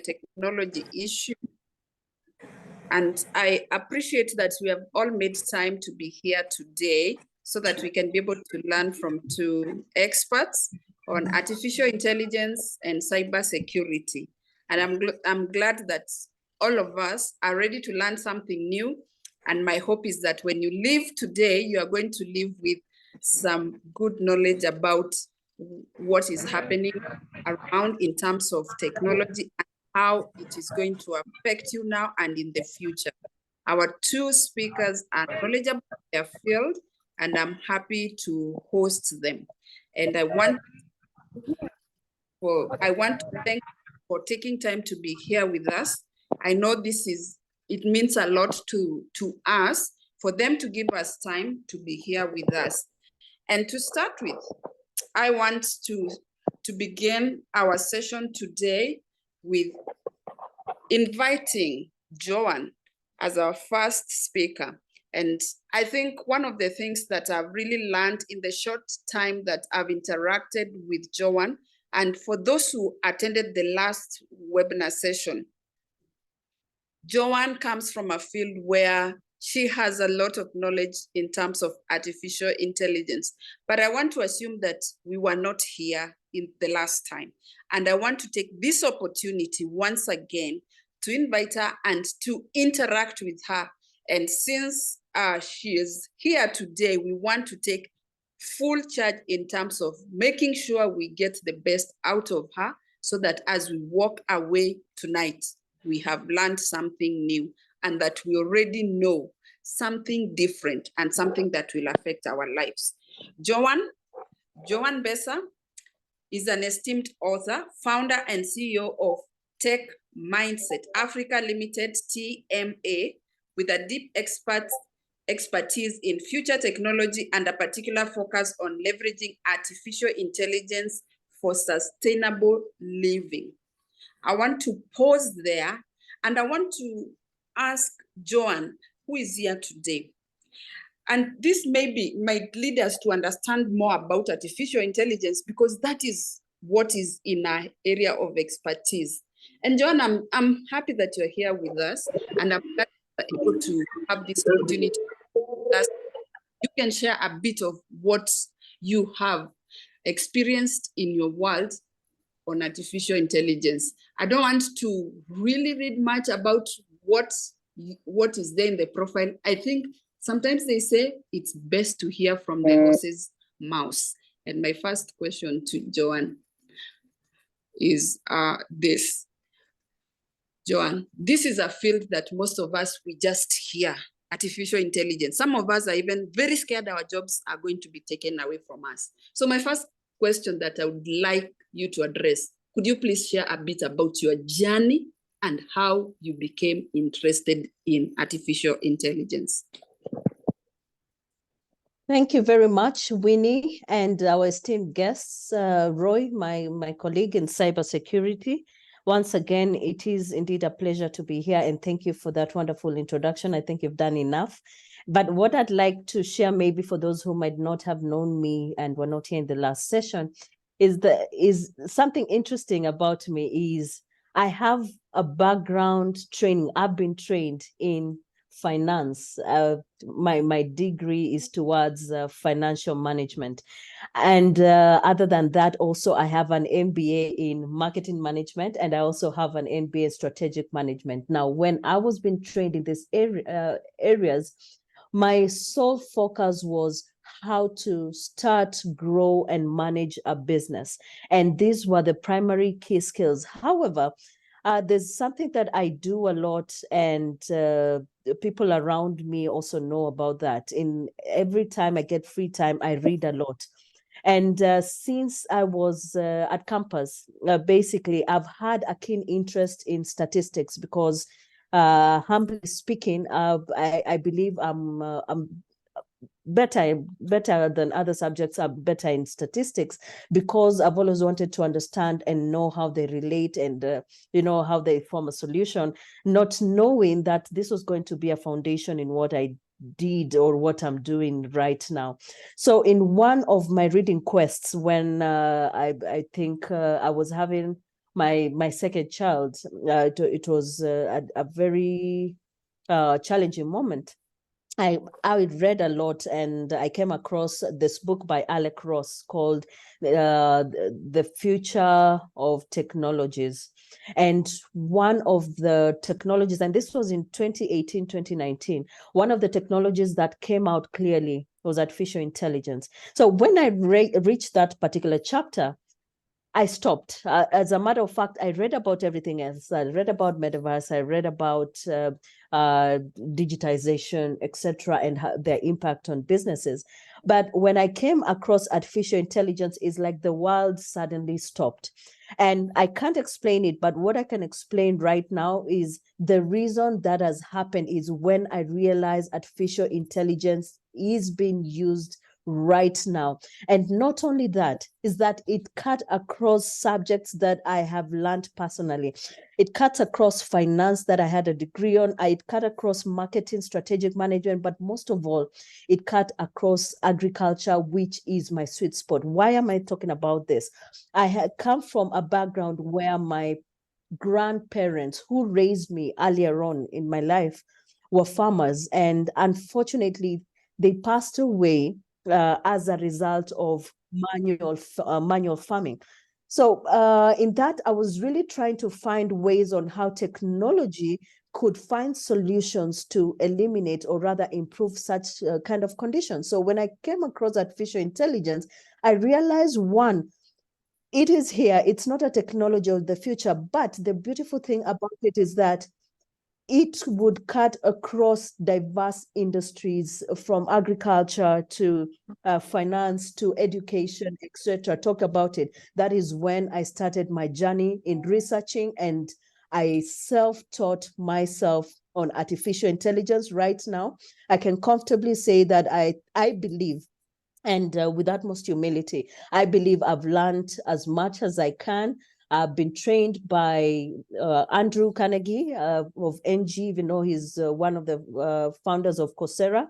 technology issue. And I appreciate that we have all made time to be here today so that we can be able to learn from two experts on artificial intelligence and cybersecurity. And I'm glad that all of us are ready to learn something new. And my hope is that when you leave today, you are going to leave with some good knowledge about what is happening around in terms of technology and how it is going to affect you now and in the future. Our two speakers are knowledgeable in their field, and I'm happy to host them. And I want to thank you for taking time to be here with us. I know it means a lot to us for them to give us time to be here with us. And to start with, I want to begin our session today with inviting Joanne as our first speaker. And I think one of the things that I've really learned in the short time that I've interacted with Joanne, and for those who attended the last webinar session, Joanne comes from a field where she has a lot of knowledge in terms of artificial intelligence. But I want to assume that we were not here in the last time. And I want to take this opportunity once again to invite her and to interact with her. And since she is here today, we want to take full charge in terms of making sure we get the best out of her so that as we walk away tonight, we have learned something new and that we already know something different and something that will affect our lives. Joanne Besa is an esteemed author, founder and CEO of Tech Mindset Africa Limited, TMA, with a deep expertise in future technology and a particular focus on leveraging artificial intelligence for sustainable living. I want to pause there and I want to ask Joanne, who is here today. And this might lead us to understand more about artificial intelligence because that is what is in our area of expertise. And Joanne, I'm happy that you're here with us and I'm glad you're able to have this opportunity. You can share a bit of what you have experienced in your world on artificial intelligence. I don't want to really read much about what is there in the profile. I think sometimes they say it's best to hear from the horse's mouth. And my first question to Joanne is this. Joanne, this is a field that most of us, we just hear, artificial intelligence. Some of us are even very scared our jobs are going to be taken away from us. So my first question that I would like you to address, could you please share a bit about your journey and how you became interested in artificial intelligence? Thank you very much, Winnie, and our esteemed guests, Roy, my colleague in cybersecurity. Once again, it is indeed a pleasure to be here, and thank you for that wonderful introduction. I think you've done enough. But what I'd like to share, maybe for those who might not have known me and were not here in the last session, is something interesting about me is I have a background training. I've been trained in finance. My degree is towards financial management. And other than that, also I have an MBA in marketing management, and I also have an MBA in strategic management. Now, when I was being trained in these areas, my sole focus was how to start, grow, and manage a business. And these were the primary key skills. However, there's something that I do a lot, and people around me also know about that. In every time I get free time, I read a lot. And since I was at campus, basically, I've had a keen interest in statistics because, humbly speaking, I believe I'm better than other subjects. I'm better in statistics because I've always wanted to understand and know how they relate and how they form a solution, not knowing that this was going to be a foundation in what I did or what I'm doing right now. So in one of my reading quests, when I think I was having my second child. It was a very challenging moment. I read a lot, and I came across this book by Alec Ross called The Future of Technologies. And one of the technologies, and this was in 2018, 2019, one of the technologies that came out clearly was artificial intelligence. So when I reached that particular chapter, I stopped. As a matter of fact, I read about everything else. I read about metaverse. I read about digitization, etc., and their impact on businesses. But when I came across artificial intelligence, it's like the world suddenly stopped. And I can't explain it, but what I can explain right now is the reason that has happened is when I realized artificial intelligence is being used right now. And not only that, is that it cut across subjects that I have learned personally. It cuts across finance that I had a degree on. It cut across marketing, strategic management, but most of all, it cut across agriculture, which is my sweet spot. Why am I talking about this? I had come from a background where my grandparents who raised me earlier on in my life were farmers, and unfortunately, they passed away as a result of manual farming. So in that, I was really trying to find ways on how technology could find solutions to eliminate or rather improve such kind of conditions. So when I came across artificial intelligence, I realized one, it is here. It's not a technology of the future, but the beautiful thing about it is that it would cut across diverse industries from agriculture to finance to education, etc. Talk about it. That is when I started my journey in researching, and I self-taught myself on artificial intelligence. Right now, I can comfortably say that I believe, and with utmost humility, I believe I've learned as much as I can. I've been trained by Andrew Carnegie of NG, even though he's one of the founders of Coursera.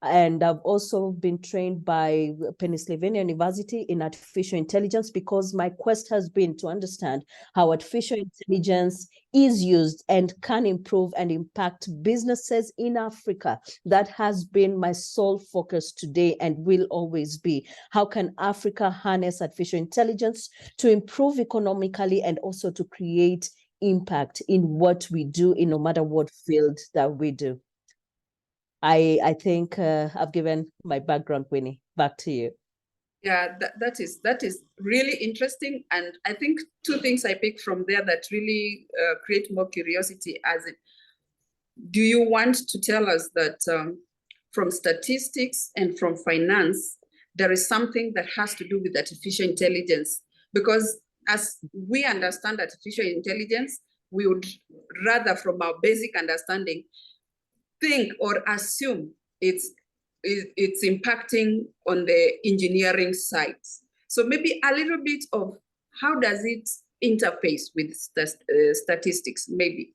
And I've also been trained by Pennsylvania University in artificial intelligence, because my quest has been to understand how artificial intelligence is used and can improve and impact businesses in Africa. That has been my sole focus today and will always be. How can Africa harness artificial intelligence to improve economically and also to create impact in what we do, in no matter what field that we do? I think I've given my background, Winnie. Back to you. Yeah, that is really interesting. And I think two things I picked from there that really create more curiosity. Do you want to tell us that from statistics and from finance, there is something that has to do with artificial intelligence? Because as we understand artificial intelligence, we would rather, from our basic understanding, think or assume it's impacting on the engineering side. So maybe a little bit of how does it interface with statistics, maybe.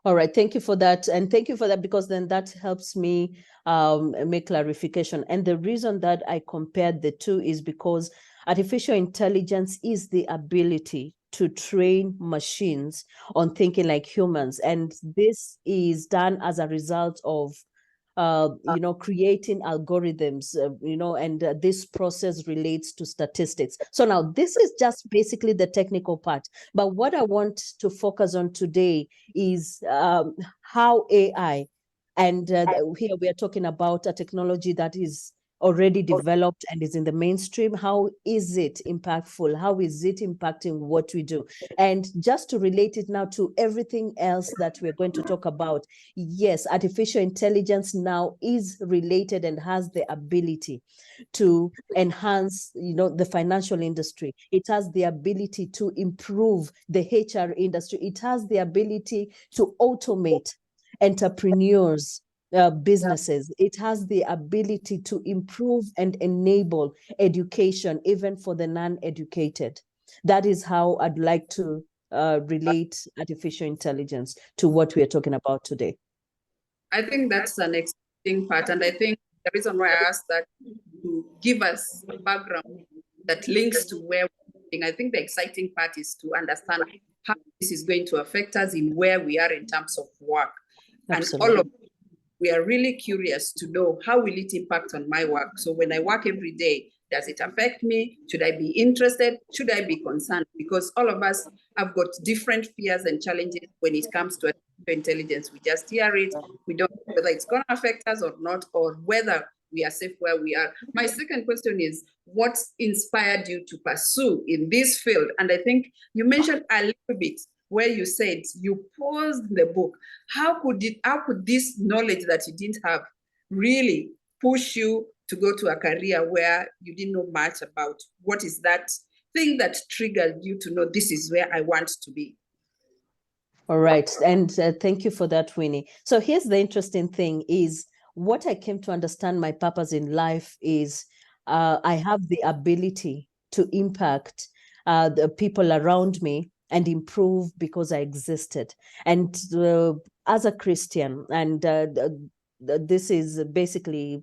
All right, thank you for that. And thank you for that, because then that helps me make clarification. And the reason that I compared the two is because artificial intelligence is the ability to train machines on thinking like humans. And this is done as a result of creating algorithms, and this process relates to statistics. So now this is just basically the technical part. But what I want to focus on today is how AI, and here we are talking about a technology that is already developed and is in the mainstream. How is it impactful? How is it impacting what we do? And just to relate it now to everything else that we're going to talk about, yes, artificial intelligence now is related and has the ability to enhance, the financial industry. It has the ability to improve the HR industry. It has the ability to automate entrepreneurs, businesses. It has the ability to improve and enable education, even for the non-educated. That is how I'd like to relate artificial intelligence to what we are talking about today. I think that's an exciting part. And I think the reason why I asked that, to give us a background that links to where I think the exciting part is to understand how this is going to affect us in where we are in terms of work. Absolutely. And all of we are really curious to know how will it impact on my work. So when I work every day, does it affect me? Should I be interested? Should I be concerned? Because all of us have got different fears and challenges when it comes to artificial intelligence. We just hear it. We don't know whether it's going to affect us or not, or whether we are safe where we are. My second question is, what inspired you to pursue in this field? And I think you mentioned a little bit where you said you paused the book. How could this knowledge that you didn't have really push you to go to a career where you didn't know much about? What is that thing that triggered you to know this is where I want to be? All right. And thank you for that, Winnie. So here's the interesting thing is what I came to understand my purpose in life is I have the ability to impact the people around me and improve because I existed. And as a Christian, and this is basically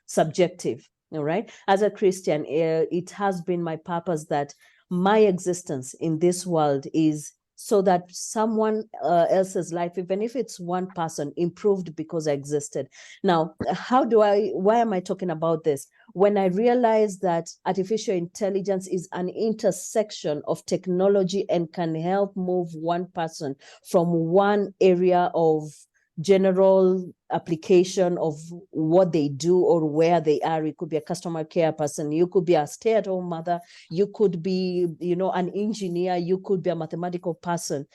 subjective, all right? As a Christian, it has been my purpose that my existence in this world is so that someone else's life, even if it's one person, improved because I existed. Now, why am I talking about this? When I realized that artificial intelligence is an intersection of technology and can help move one person from one area of general application of what they do or where they are. It could be a customer care person, you could be a stay-at-home mother, you could be, an engineer, you could be a mathematical person.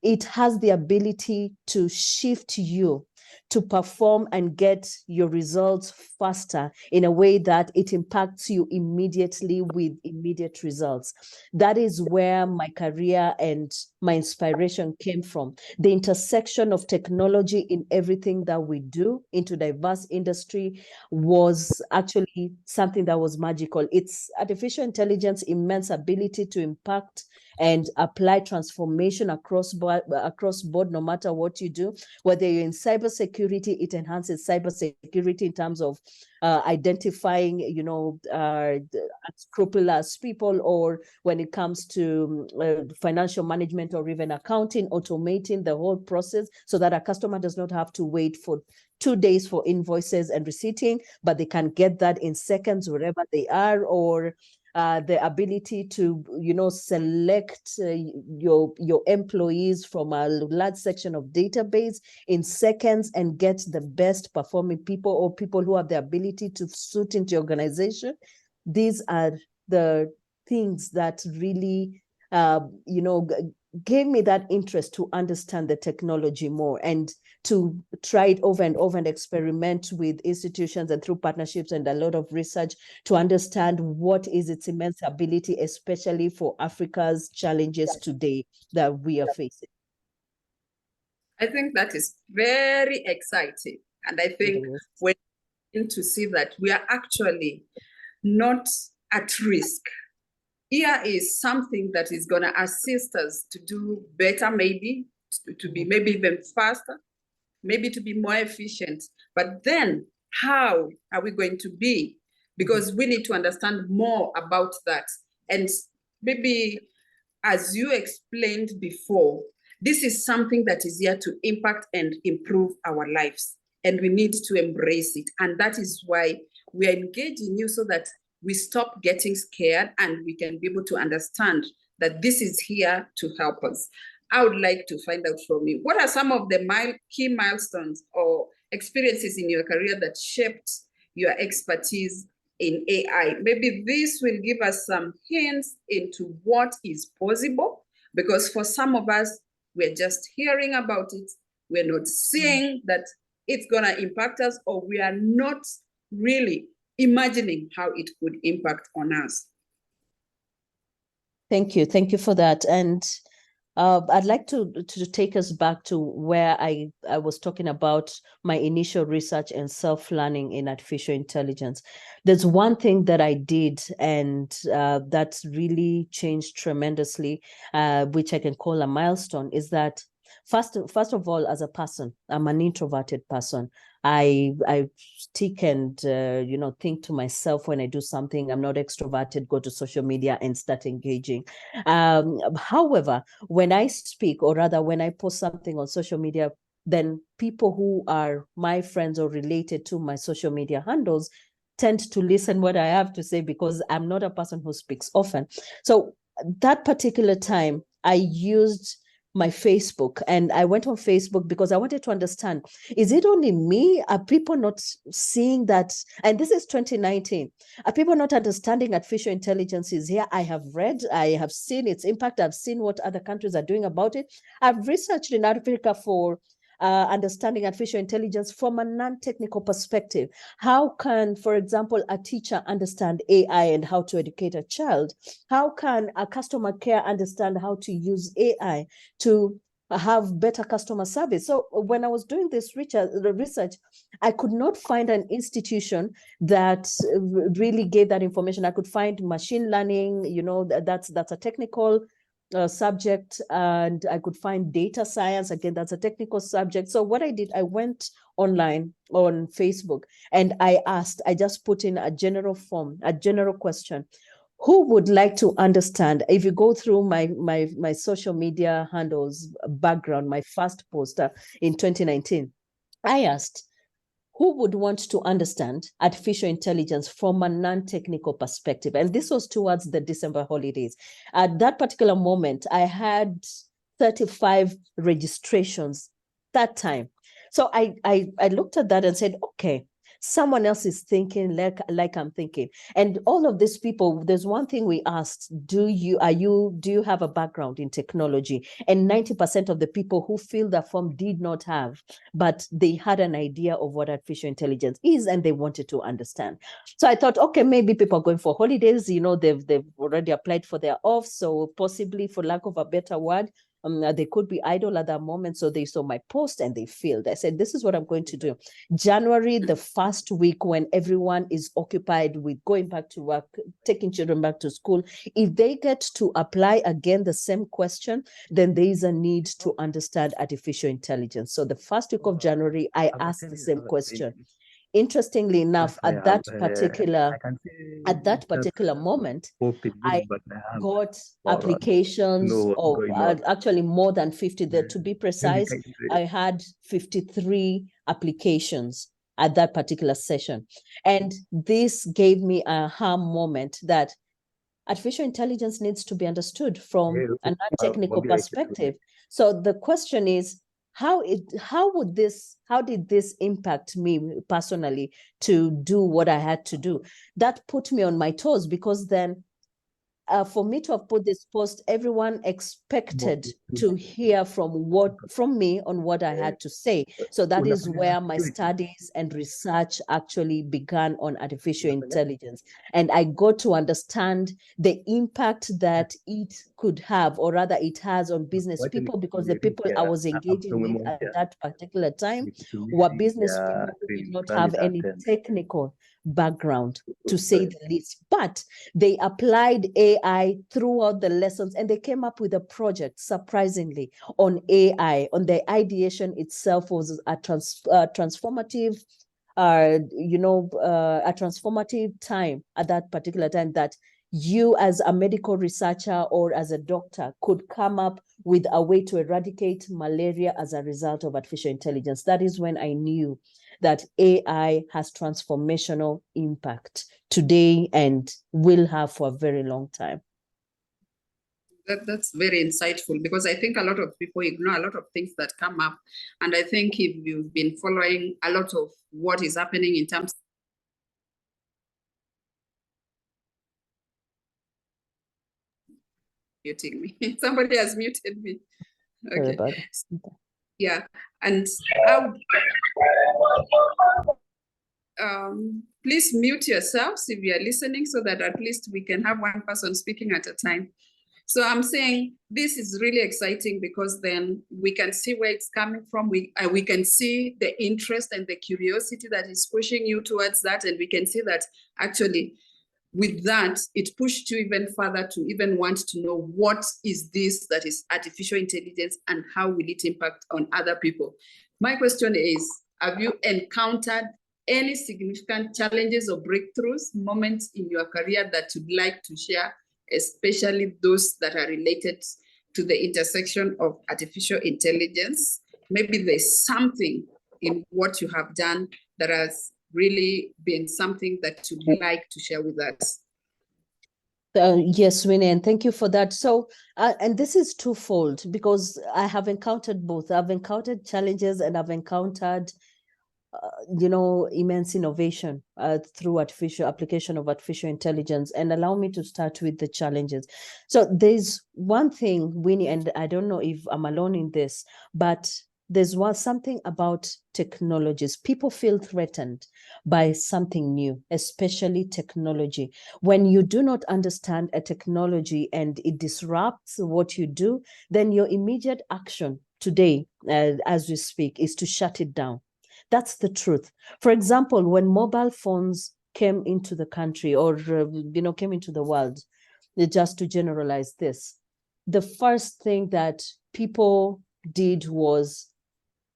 It has the ability to shift you to perform and get your results faster in a way that it impacts you immediately with immediate results. That is where my career and my inspiration came from. The intersection of technology in everything that we do into diverse industry was actually something that was magical. It's artificial intelligence, immense ability to impact and apply transformation across board, no matter what you do. Whether you're in cybersecurity, it enhances cybersecurity in terms of identifying, unscrupulous people, or when it comes to financial management or even accounting, automating the whole process so that a customer does not have to wait for 2 days for invoices and receipting, but they can get that in seconds wherever they are, or the ability to, select your employees from a large section of database in seconds and get the best performing people or people who have the ability to suit into your organization. These are the things that really, gave me that interest to understand the technology more and to try it over and over and experiment with institutions and through partnerships and a lot of research to understand what is its immense ability, especially for Africa's challenges today that we are facing. I think that is very exciting. And I think we're going to see that we are actually not at risk. Here is something that is going to assist us to do better, maybe, to be maybe even faster, maybe to be more efficient. But then how are we going to be? Because we need to understand more about that. And maybe, as you explained before, this is something that is here to impact and improve our lives. And we need to embrace it. And that is why we are engaging you so that we stop getting scared and we can be able to understand that this is here to help us. I would like to find out from you, what are some of the key milestones or experiences in your career that shaped your expertise in AI? Maybe this will give us some hints into what is possible, because for some of us, we're just hearing about it. We're not seeing that it's going to impact us, or we are not really imagining how it could impact on us. Thank you. Thank you for that. And I'd like to take us back to where I was talking about my initial research and self-learning in artificial intelligence. There's one thing that I did and that really changed tremendously, which I can call a milestone, is that First of all, as a person, I'm an introverted person. I stick and think to myself when I do something. I'm not extroverted, go to social media and start engaging. However, when I speak, or rather when I post something on social media, then people who are my friends or related to my social media handles tend to listen what I have to say, because I'm not a person who speaks often. So that particular time, I used my Facebook, and I went on Facebook because I wanted to understand, is it only me? Are people not seeing that? And this is 2019. Are people not understanding artificial intelligence is here? I have read, I have seen its impact. I've seen what other countries are doing about it. I've researched in Africa for understanding artificial intelligence from a non-technical perspective. How can, for example, a teacher understand AI and how to educate a child? How can a customer care understand how to use AI to have better customer service? So when I was doing this research, I could not find an institution that really gave that information. I could find machine learning, that's a technical subject, and I could find data science. Again, that's a technical subject. So what I did, I went online on Facebook, and I just put in a general form, a general question. Who would like to understand? If you go through my social media handles background, my first poster in 2019, I asked, who would want to understand artificial intelligence from a non-technical perspective? And this was towards the December holidays. At that particular moment, I had 35 registrations that time. So I looked at that and said, okay, someone else is thinking like I'm thinking. And all of these people, there's one thing we asked, do you have a background in technology? And 90% of the people who filled that form did not have, but they had an idea of what artificial intelligence is, and they wanted to understand. So I thought, okay, maybe people are going for holidays, they've already applied for their off, so possibly, for lack of a better word, they could be idle at that moment. So they saw my post and they filled. I said, this is what I'm going to do. January, the first week when everyone is occupied with going back to work, taking children back to school, if they get to apply again the same question, then there is a need to understand artificial intelligence. So the first week of January, I asked the same question. Interestingly enough, at that particular moment, I got applications of actually more than 50. To be precise, I had 53 applications at that particular session. And this gave me a aha moment that artificial intelligence needs to be understood from a non-technical perspective. So the question is, how did this impact me personally to do what I had to do? That put me on my toes, because then for me to have put this post, everyone expected to hear from me on what I had to say. So that is where my studies and research actually began on artificial intelligence. And I got to understand the impact that it could have, or rather it has, on business people, because the people I was engaging with at that particular time were business people who did not have any technical background, to say the least. But they applied AI throughout the lessons, and they came up with a project, surprisingly, on AI. On the ideation itself was a transformative time at that particular time, that you as a medical researcher or as a doctor could come up with a way to eradicate malaria as a result of artificial intelligence. That is when I knew that AI has transformational impact today and will have for a very long time. That's very insightful, because I think a lot of people ignore a lot of things that come up. And I think if you've been following a lot of what is happening in terms muting me. Somebody has muted me. Okay. Yeah. And please mute yourselves if you are listening, so that at least we can have one person speaking at a time. So I'm saying this is really exciting, because then we can see where it's coming from. We can see the interest and the curiosity that is pushing you towards that. And we can see that actually with that, it pushed you even further to even want to know what is this that is artificial intelligence and how will it impact on other people. My question is, have you encountered any significant challenges or breakthroughs, moments in your career that you'd like to share, especially those that are related to the intersection of artificial intelligence? Maybe there's something in what you have done that has really been something that you'd like to share with us. Yes, Winnie, and thank you for that. So, and this is twofold because I have encountered both. I've encountered challenges and I've encountered, immense innovation through application of artificial intelligence. And allow me to start with the challenges. So there's one thing, Winnie, and I don't know if I'm alone in this, but there's something about technologies. People feel threatened by something new, especially technology. When you do not understand a technology and it disrupts what you do, then your immediate action today, as we speak, is to shut it down. That's the truth. For example, when mobile phones came into the country or, came into the world, just to generalize this, the first thing that people did was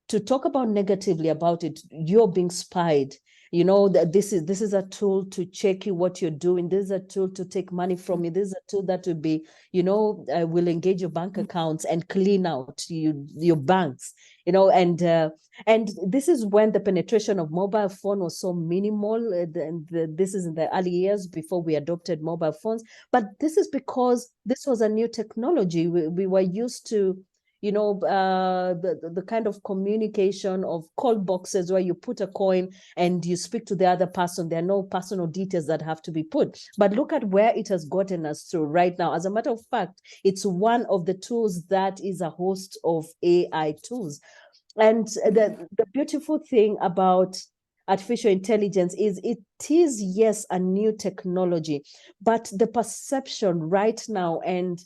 to talk about negatively about it. You're being spied. That this is a tool to check you what you're doing. This is a tool to take money from you. This is a tool that will be, will engage your bank accounts and clean out your banks. And this is when the penetration of mobile phone was so minimal. This is in the early years before we adopted mobile phones. But this is because this was a new technology. We were used to the kind of communication of call boxes where you put a coin and you speak to the other person. There are no personal details that have to be put. But look at where it has gotten us to right now. As a matter of fact, it's one of the tools that is a host of AI tools. And the beautiful thing about artificial intelligence is it is, yes, a new technology, but the perception right now, and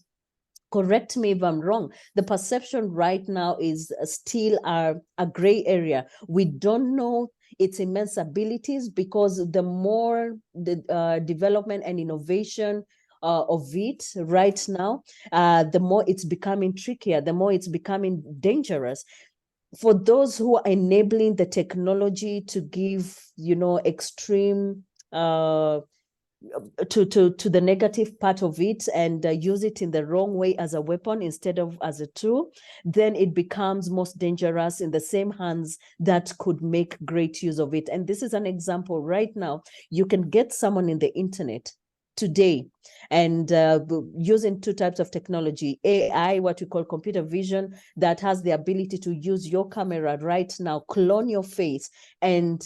correct me if I'm wrong, the perception right now is still a gray area. We don't know its immense abilities because the more the development and innovation of it right now, the more it's becoming trickier, the more it's becoming dangerous. For those who are enabling the technology to give, extreme to the negative part of it and use it in the wrong way as a weapon instead of as a tool, then it becomes most dangerous in the same hands that could make great use of it. And this is an example right now. You can get someone in the internet today and using two types of technology, AI, what we call computer vision, that has the ability to use your camera right now, clone your face, and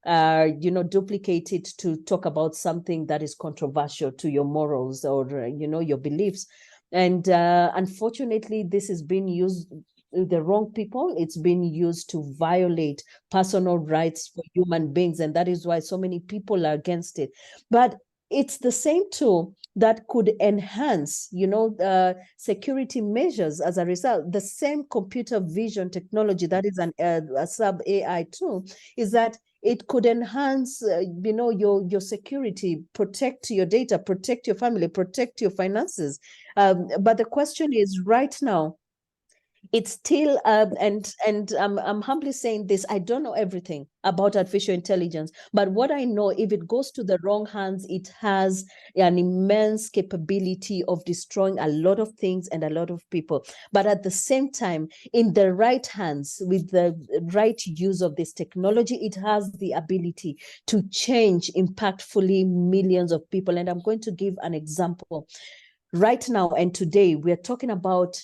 duplicate it to talk about something that is controversial to your morals or, your beliefs. And unfortunately, this is being used the wrong people. It's been used to violate personal rights for human beings. And that is why so many people are against it. But it's the same tool that could enhance, security measures as a result. The same computer vision technology that is a sub AI tool is that it could enhance, your security, protect your data, protect your family, protect your finances. But the question is, right now, it's still, and I'm humbly saying this, I don't know everything about artificial intelligence, but what I know, if it goes to the wrong hands, it has an immense capability of destroying a lot of things and a lot of people. But at the same time, in the right hands, with the right use of this technology, it has the ability to change impactfully millions of people. And I'm going to give an example. Right now and today, we're talking about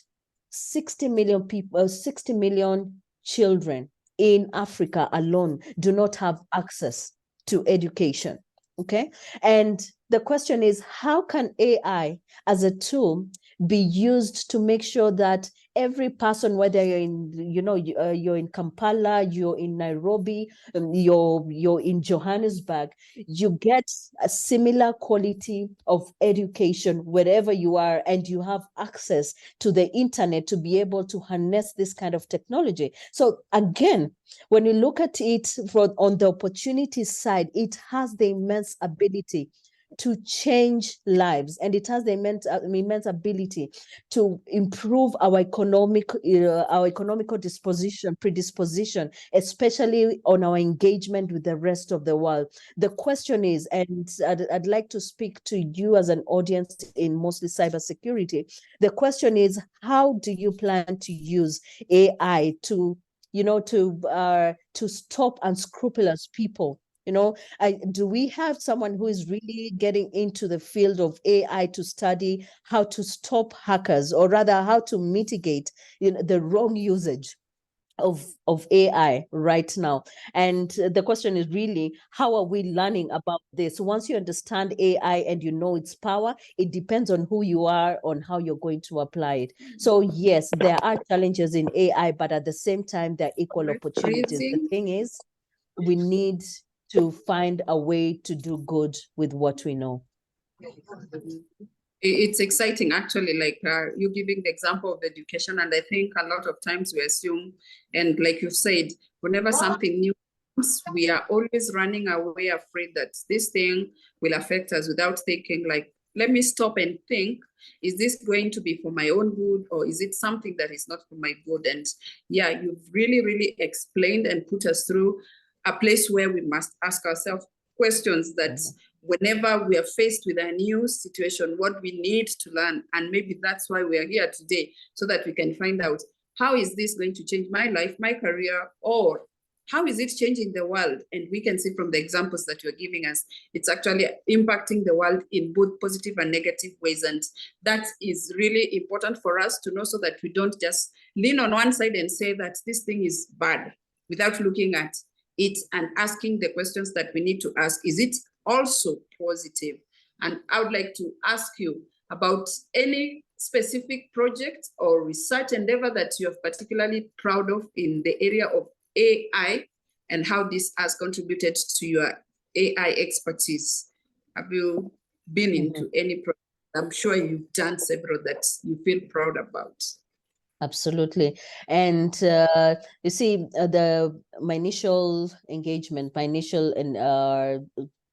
60 million people, 60 million children in Africa alone do not have access to education. Okay. And the question is, how can AI as a tool be used to make sure that every person, whether you're in, you're in Kampala, you're in Nairobi, you're in Johannesburg, you get a similar quality of education wherever you are, and you have access to the internet to be able to harness this kind of technology. So again, when you look at it on the opportunity side, it has the immense ability to change lives, and it has the immense ability to improve our economical predisposition, especially on our engagement with the rest of the world. The question is, and I'd like to speak to you as an audience in mostly cybersecurity. The question is, how do you plan to use AI to stop unscrupulous people? Do we have someone who is really getting into the field of AI to study how to stop hackers, or rather how to mitigate the wrong usage of AI right now? And the question is really, how are we learning about this? Once you understand AI and you know its power, it depends on who you are, on how you're going to apply it. So yes, there are challenges in AI, but at the same time, there are equal opportunities. The thing is, we need to find a way to do good with what we know. It's exciting, actually, like you giving the example of education. And I think a lot of times we assume, and like you said, whenever something new comes, we are always running away, afraid that this thing will affect us, without thinking, like, let me stop and think, is this going to be for my own good, or is it something that is not for my good? And yeah, you've really, really explained and put us through a place where we must ask ourselves questions that whenever we are faced with a new situation, what we need to learn. And maybe that's why we are here today, so that we can find out, how is this going to change my life, my career, or how is it changing the world? And we can see from the examples that you're giving us, it's actually impacting the world in both positive and negative ways. And that is really important for us to know, so that we don't just lean on one side and say that this thing is bad, without looking at it and asking the questions that we need to ask. Is it also positive? And I would like to ask you about any specific project or research endeavor that you are particularly proud of in the area of AI, and how this has contributed to your AI expertise. Have you been into any project? I'm sure you've done several that you feel proud about. Absolutely. And you see, my initial engagement, my initial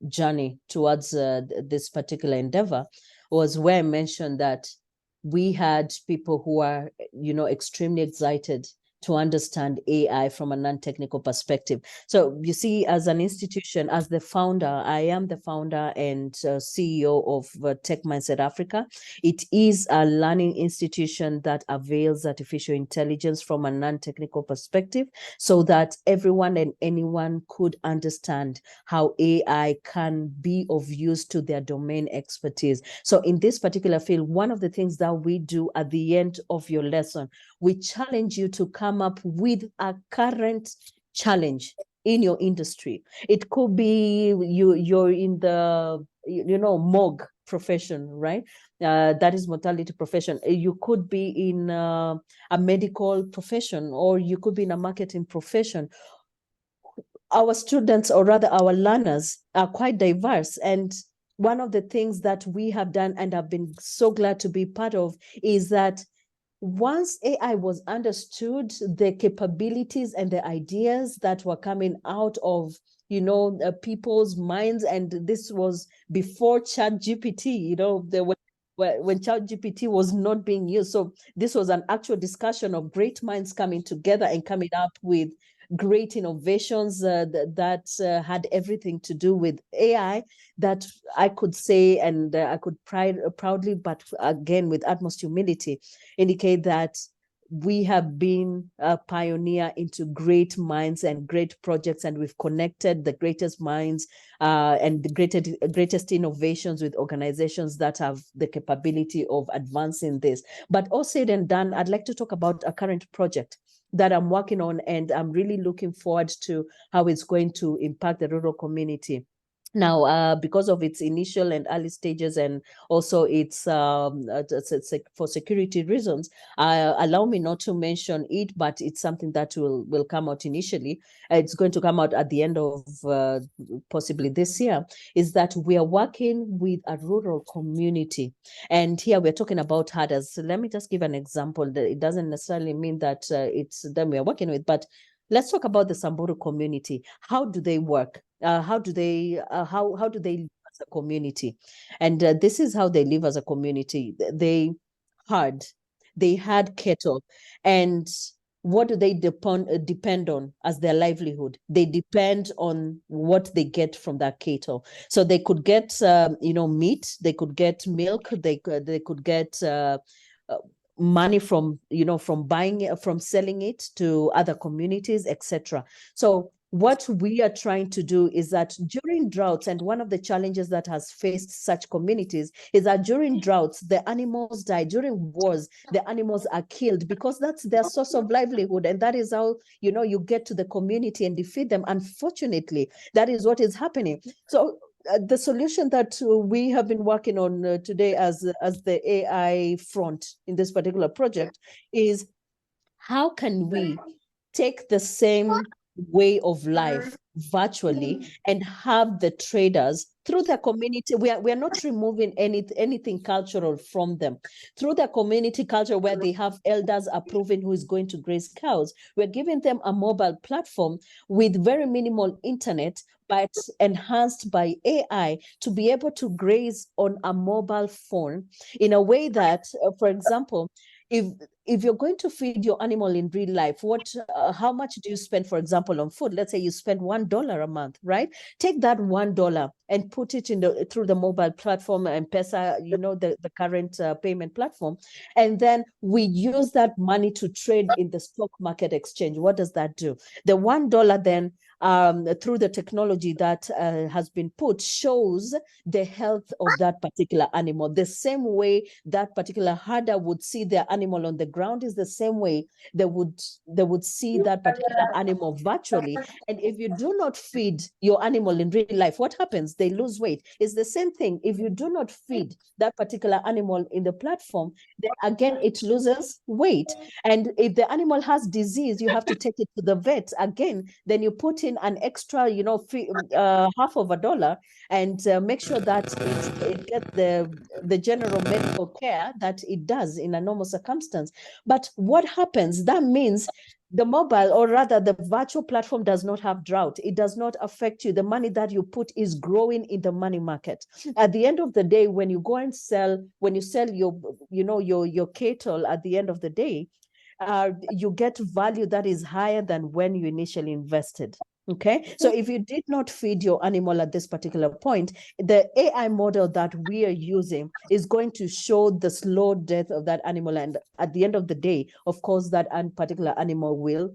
journey towards this particular endeavor was where I mentioned that we had people who are, extremely excited to understand AI from a non-technical perspective. So you see, as an institution, as the founder, I am the founder and CEO of Tech Mindset Africa. It is a learning institution that avails artificial intelligence from a non-technical perspective, so that everyone and anyone could understand how AI can be of use to their domain expertise. So in this particular field, one of the things that we do at the end of your lesson, we challenge you to come up with a current challenge in your industry. It could be you're in the morgue profession, right? That is mortality profession. You could be in a medical profession, or you could be in a marketing profession. Our students, or rather our learners, are quite diverse. And one of the things that we have done, and I've been so glad to be part of, is that once AI was understood, the capabilities and the ideas that were coming out of people's minds, and this was before ChatGPT, when ChatGPT was not being used. So this was an actual discussion of great minds coming together and coming up with great innovations that had everything to do with AI, that I could say, and I could proudly, but again with utmost humility, indicate that we have been a pioneer into great minds and great projects, and we've connected the greatest minds and the greatest innovations with organizations that have the capability of advancing this. But all said and done, I'd like to talk about a current project that I'm working on, and I'm really looking forward to how it's going to impact the rural community. Now, because of its initial and early stages, and also it's for security reasons, allow me not to mention it, but it's something that will come out initially. It's going to come out at the end of possibly this year, is that we are working with a rural community. And here we're talking about herders. So let me just give an example. It doesn't necessarily mean that it's them we are working with, but let's talk about the Samburu community. How do they work? How do they as a community. And this is how they live as a community. They had cattle, and what do they depend on as their livelihood? They depend on what they get from that cattle. So they could get, meat, they could get milk, they could get money from, from selling it to other communities, etc. So what we are trying to do is that during droughts, and one of the challenges that has faced such communities is that during droughts, the animals die. During wars, the animals are killed because that's their source of livelihood. And that is how, you get to the community and defeat them. Unfortunately, that is what is happening. So the solution that we have been working on today as the AI front in this particular project is, how can we take the same way of life virtually and have the traders through their community? We are not removing anything cultural from them. Through their community culture, where they have elders approving who is going to graze cows, we're giving them a mobile platform with very minimal internet, but enhanced by AI, to be able to graze on a mobile phone in a way that, for example, if you're going to feed your animal in real life, how much do you spend, for example, on food? Let's say you spend $1 a month, right? Take that $1 and put it through the mobile platform and M-Pesa, the current payment platform. And then we use that money to trade in the stock market exchange. What does that do? The $1 then, through the technology that has been put, shows the health of that particular animal. The same way that particular herder would see their animal on the ground is the same way they would see that particular animal virtually. And if you do not feed your animal in real life, what happens? They lose weight. It's the same thing. If you do not feed that particular animal in the platform, then again, it loses weight. And if the animal has disease, you have to take it to the vet again. Then you put in an extra, half of $1 and make sure that it gets the general medical care that it does in a normal circumstance. But what happens? That means the mobile, or rather the virtual platform, does not have drought. It does not affect you. The money that you put is growing in the money market. At the end of the day, when you go and sell your cattle, at the end of the day, you get value that is higher than when you initially invested. Okay, so if you did not feed your animal at this particular point, the AI model that we are using is going to show the slow death of that animal. And at the end of the day, of course, that particular animal will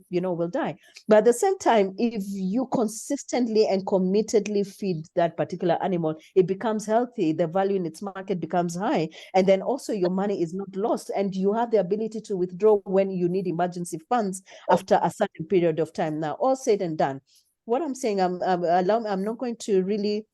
die. But at the same time, if you consistently and committedly feed that particular animal, it becomes healthy, the value in its market becomes high. And then also your money is not lost, and you have the ability to withdraw when you need emergency funds after a certain period of time. Now, all said and done, what I'm saying, I'm not going to really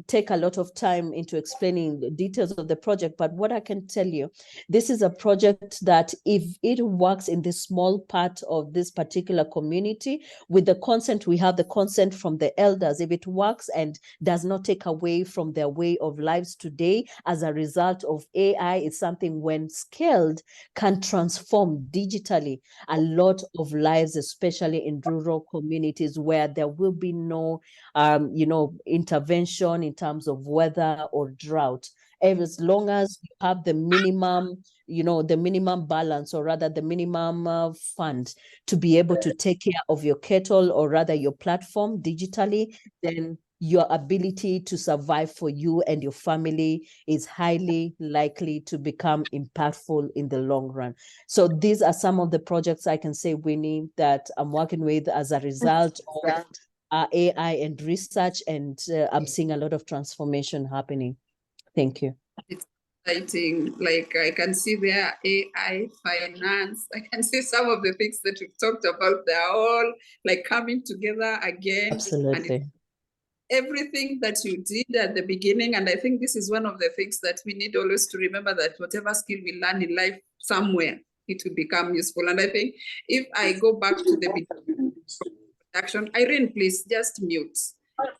take a lot of time into explaining the details of the project, but what I can tell you, this is a project that, if it works in this small part of this particular community, with the consent, we have the consent from the elders, if it works and does not take away from their way of lives today as a result of AI, it's something, when scaled, can transform digitally a lot of lives, especially in rural communities where there will be no intervention in terms of weather or drought. As long as you have the minimum, the minimum balance, or rather the minimum fund to be able to take care of your cattle, or rather your platform digitally, then your ability to survive for you and your family is highly likely to become impactful in the long run. So these are some of the projects I can say, Winnie, that I'm working with as a result of AI and research, and I'm seeing a lot of transformation happening. Thank you. It's exciting. Like, I can see there AI, finance. I can see some of the things that we've talked about. They're all like coming together again. Absolutely. And everything that you did at the beginning, and I think this is one of the things that we need always to remember, that whatever skill we learn in life, somewhere it will become useful. And I think if I go back to the beginning production, Irene, please just mute,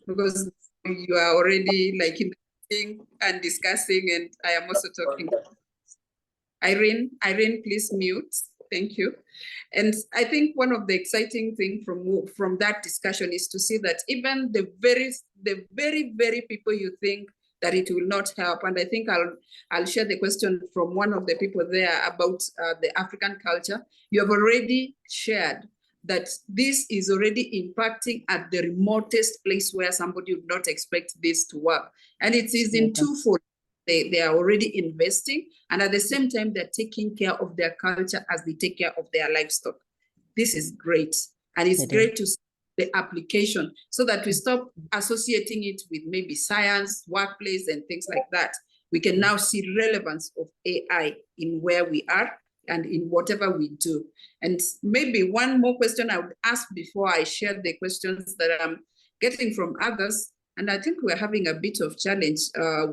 because you are already like in the thing and discussing, and I am also talking. Irene, please mute. Thank you. And I think one of the exciting things from that discussion is to see that even the very people you think that it will not help. And I think I'll share the question from one of the people there about the African culture. You have already shared that this is already impacting at the remotest place where somebody would not expect this to work. And it is in twofold. They are already investing, and at the same time, they're taking care of their culture as they take care of their livestock. This is great. And it's great to see the application so that we stop associating it with maybe science, workplace, and things like that. We can now see relevance of AI in where we are and in whatever we do. And maybe one more question I would ask before I share the questions that I'm getting from others. And I think we're having a bit of challenge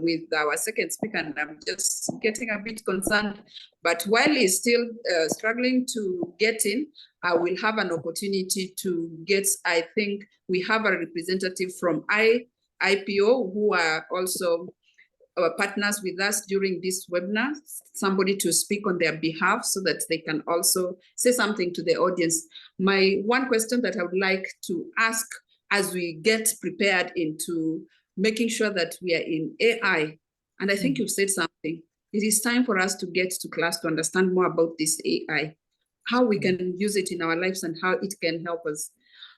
with our second speaker, and I'm just getting a bit concerned. But while he's still struggling to get in, I will have an opportunity to get, I think we have a representative from IPO who are also partners with us during this webinar, somebody to speak on their behalf so that they can also say something to the audience. My one question that I would like to ask as we get prepared into making sure that we are in AI, and I think you've said something, it is time for us to get to class to understand more about this AI, how we can use it in our lives and how it can help us.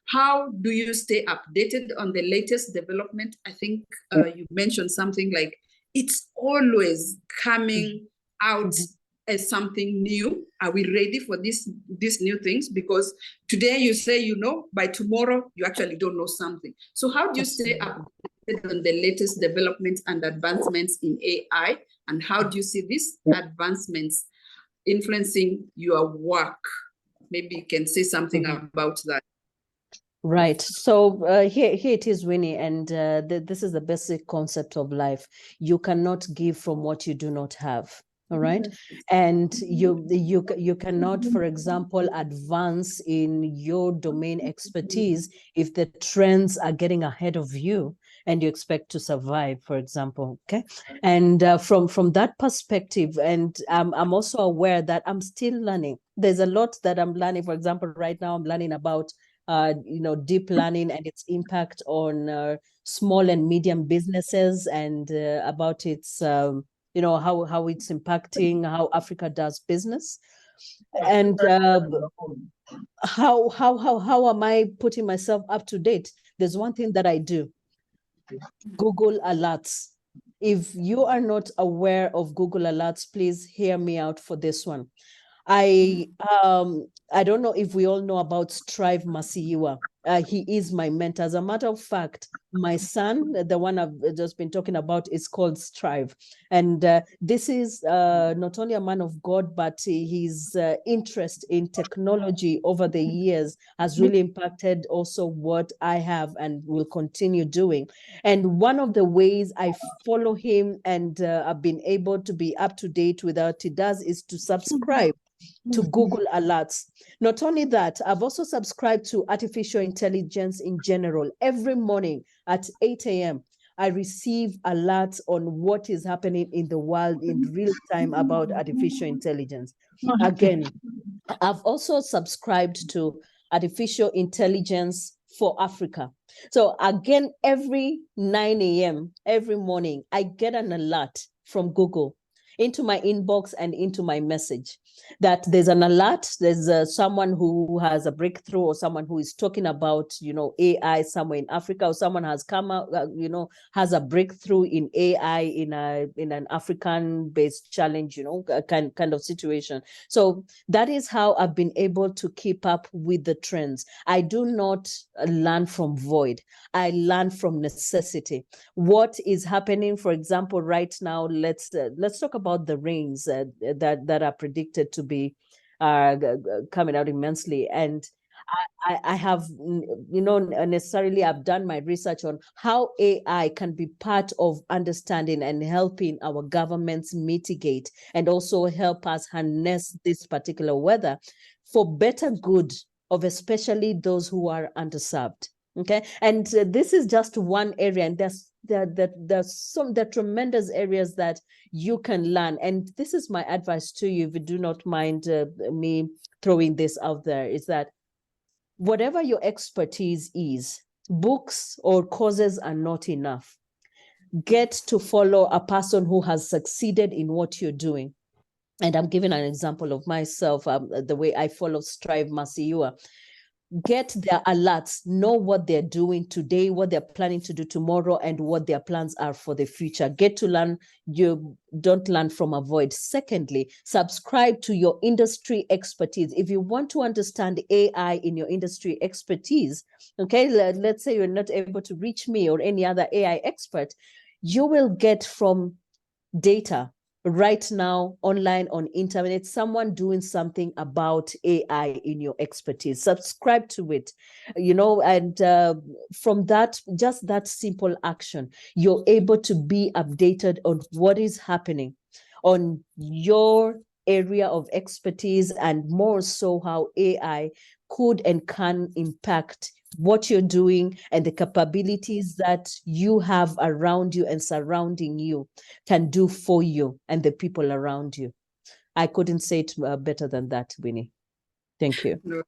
How do you stay updated on the latest development? I think you mentioned something like it's always coming out as something new. Are we ready for these new things? Because today you say you know, by tomorrow you actually don't know something. So how do you stay updated on the latest developments and advancements in AI? And how do you see these advancements influencing your work? Maybe you can say something about that. Right. So here it is, Winnie, and this is the basic concept of life. You cannot give from what you do not have. All right. And you cannot, for example, advance in your domain expertise if the trends are getting ahead of you and you expect to survive, for example. Okay. And from that perspective, and I'm also aware that I'm still learning. There's a lot that I'm learning. For example, right now I'm learning about deep learning and its impact on small and medium businesses, and about its how it's impacting how Africa does business, and how am I putting myself up to date? There's one thing that I do: Google Alerts. If you are not aware of Google Alerts, please hear me out for this one. I don't know if we all know about Strive Masiyiwa. He is my mentor. As a matter of fact, my son, the one I've just been talking about, is called Strive. And this is not only a man of God, but his interest in technology over the years has really impacted also what I have and will continue doing. And one of the ways I follow him and I've been able to be up to date with what he does is to subscribe to Google Alerts. Not only that, I've also subscribed to artificial intelligence in general. Every morning at 8 a.m., I receive alerts on what is happening in the world in real time about artificial intelligence. Again, I've also subscribed to artificial intelligence for Africa. So again, every 9 a.m., every morning, I get an alert from Google into my inbox and into my message that there's an alert, there's someone who has a breakthrough, or someone who is talking about, AI somewhere in Africa, or someone has come out, has a breakthrough in AI in an African-based challenge, kind of situation. So that is how I've been able to keep up with the trends. I do not learn from void. I learn from necessity. What is happening, for example, right now, let's talk about the rains that are predicted to be coming out immensely. And I have, necessarily I've done my research on how AI can be part of understanding and helping our governments mitigate and also help us harness this particular weather for better good of especially those who are underserved. Okay. And this is just one area, and there's there are tremendous areas that you can learn. And this is my advice to you, if you do not mind me throwing this out there, is that whatever your expertise is, books or courses are not enough. Get to follow a person who has succeeded in what you're doing. And I'm giving an example of myself, the way I follow Strive Masiua. Get their alerts, know what they're doing today, what they're planning to do tomorrow, and what their plans are for the future. Get to learn. You don't learn from a void. Secondly, subscribe to your industry expertise. If you want to understand AI in your industry expertise, okay, let's say you're not able to reach me or any other AI expert, you will get from data right now online on internet, someone doing something about AI in your expertise. Subscribe to it, and from that, just that simple action, you're able to be updated on what is happening on your area of expertise, and more so how AI could and can impact what you're doing and the capabilities that you have around you and surrounding you can do for you and the people around you. I couldn't say it better than that, Winnie. Thank you. No,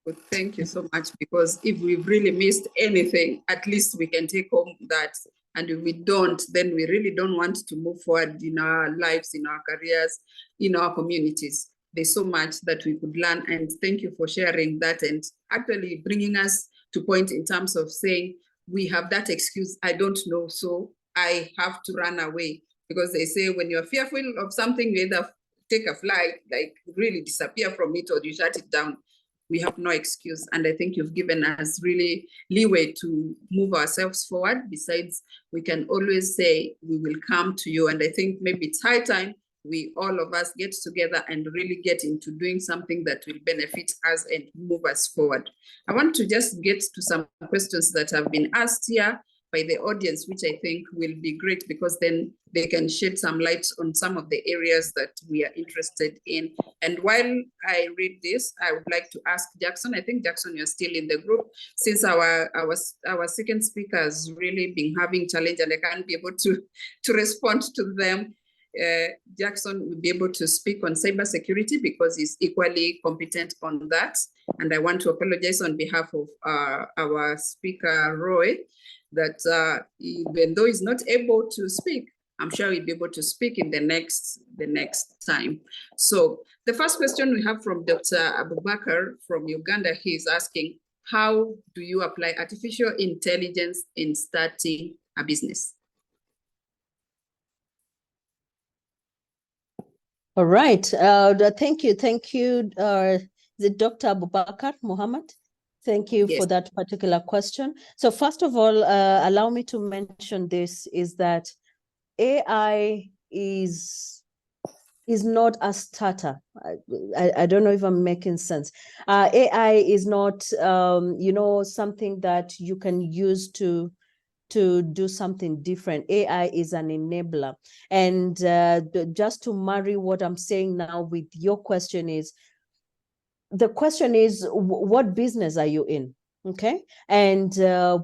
but thank you so much, because if we've really missed anything, at least we can take home that. And if we don't, then we really don't want to move forward in our lives, in our careers, in our communities. There's so much that we could learn. And thank you for sharing that and actually bringing us to point in terms of saying we have that excuse, I don't know, so I have to run away. Because they say when you're fearful of something, you either take a flight, like really disappear from it, or you shut it down. We have no excuse. And I think you've given us really leeway to move ourselves forward. Besides, we can always say we will come to you. And I think maybe it's high time we, all of us, get together and really get into doing something that will benefit us and move us forward. I want to just get to some questions that have been asked here by the audience, which I think will be great, because then they can shed some light on some of the areas that we are interested in. And while I read this, I would like to ask Jackson. I think, Jackson, you're still in the group. Since our second speaker has really been having challenge and I can't be able to respond to them, Jackson will be able to speak on cybersecurity because he's equally competent on that. And I want to apologize on behalf of our speaker, Roy, that even though he's not able to speak, I'm sure he'll be able to speak in the next time. So the first question we have from Dr. Abubakar from Uganda, he's asking, how do you apply artificial intelligence in starting a business? All right. Thank you. The Dr. Abubakar Muhammad. Thank you for that particular question. So first of all, allow me to mention this, is that AI is not a starter. I don't know if I'm making sense. AI is not, something that you can use to do something different. AI is an enabler. And just to marry what I'm saying now with your question is, the question is, what business are you in? Okay. And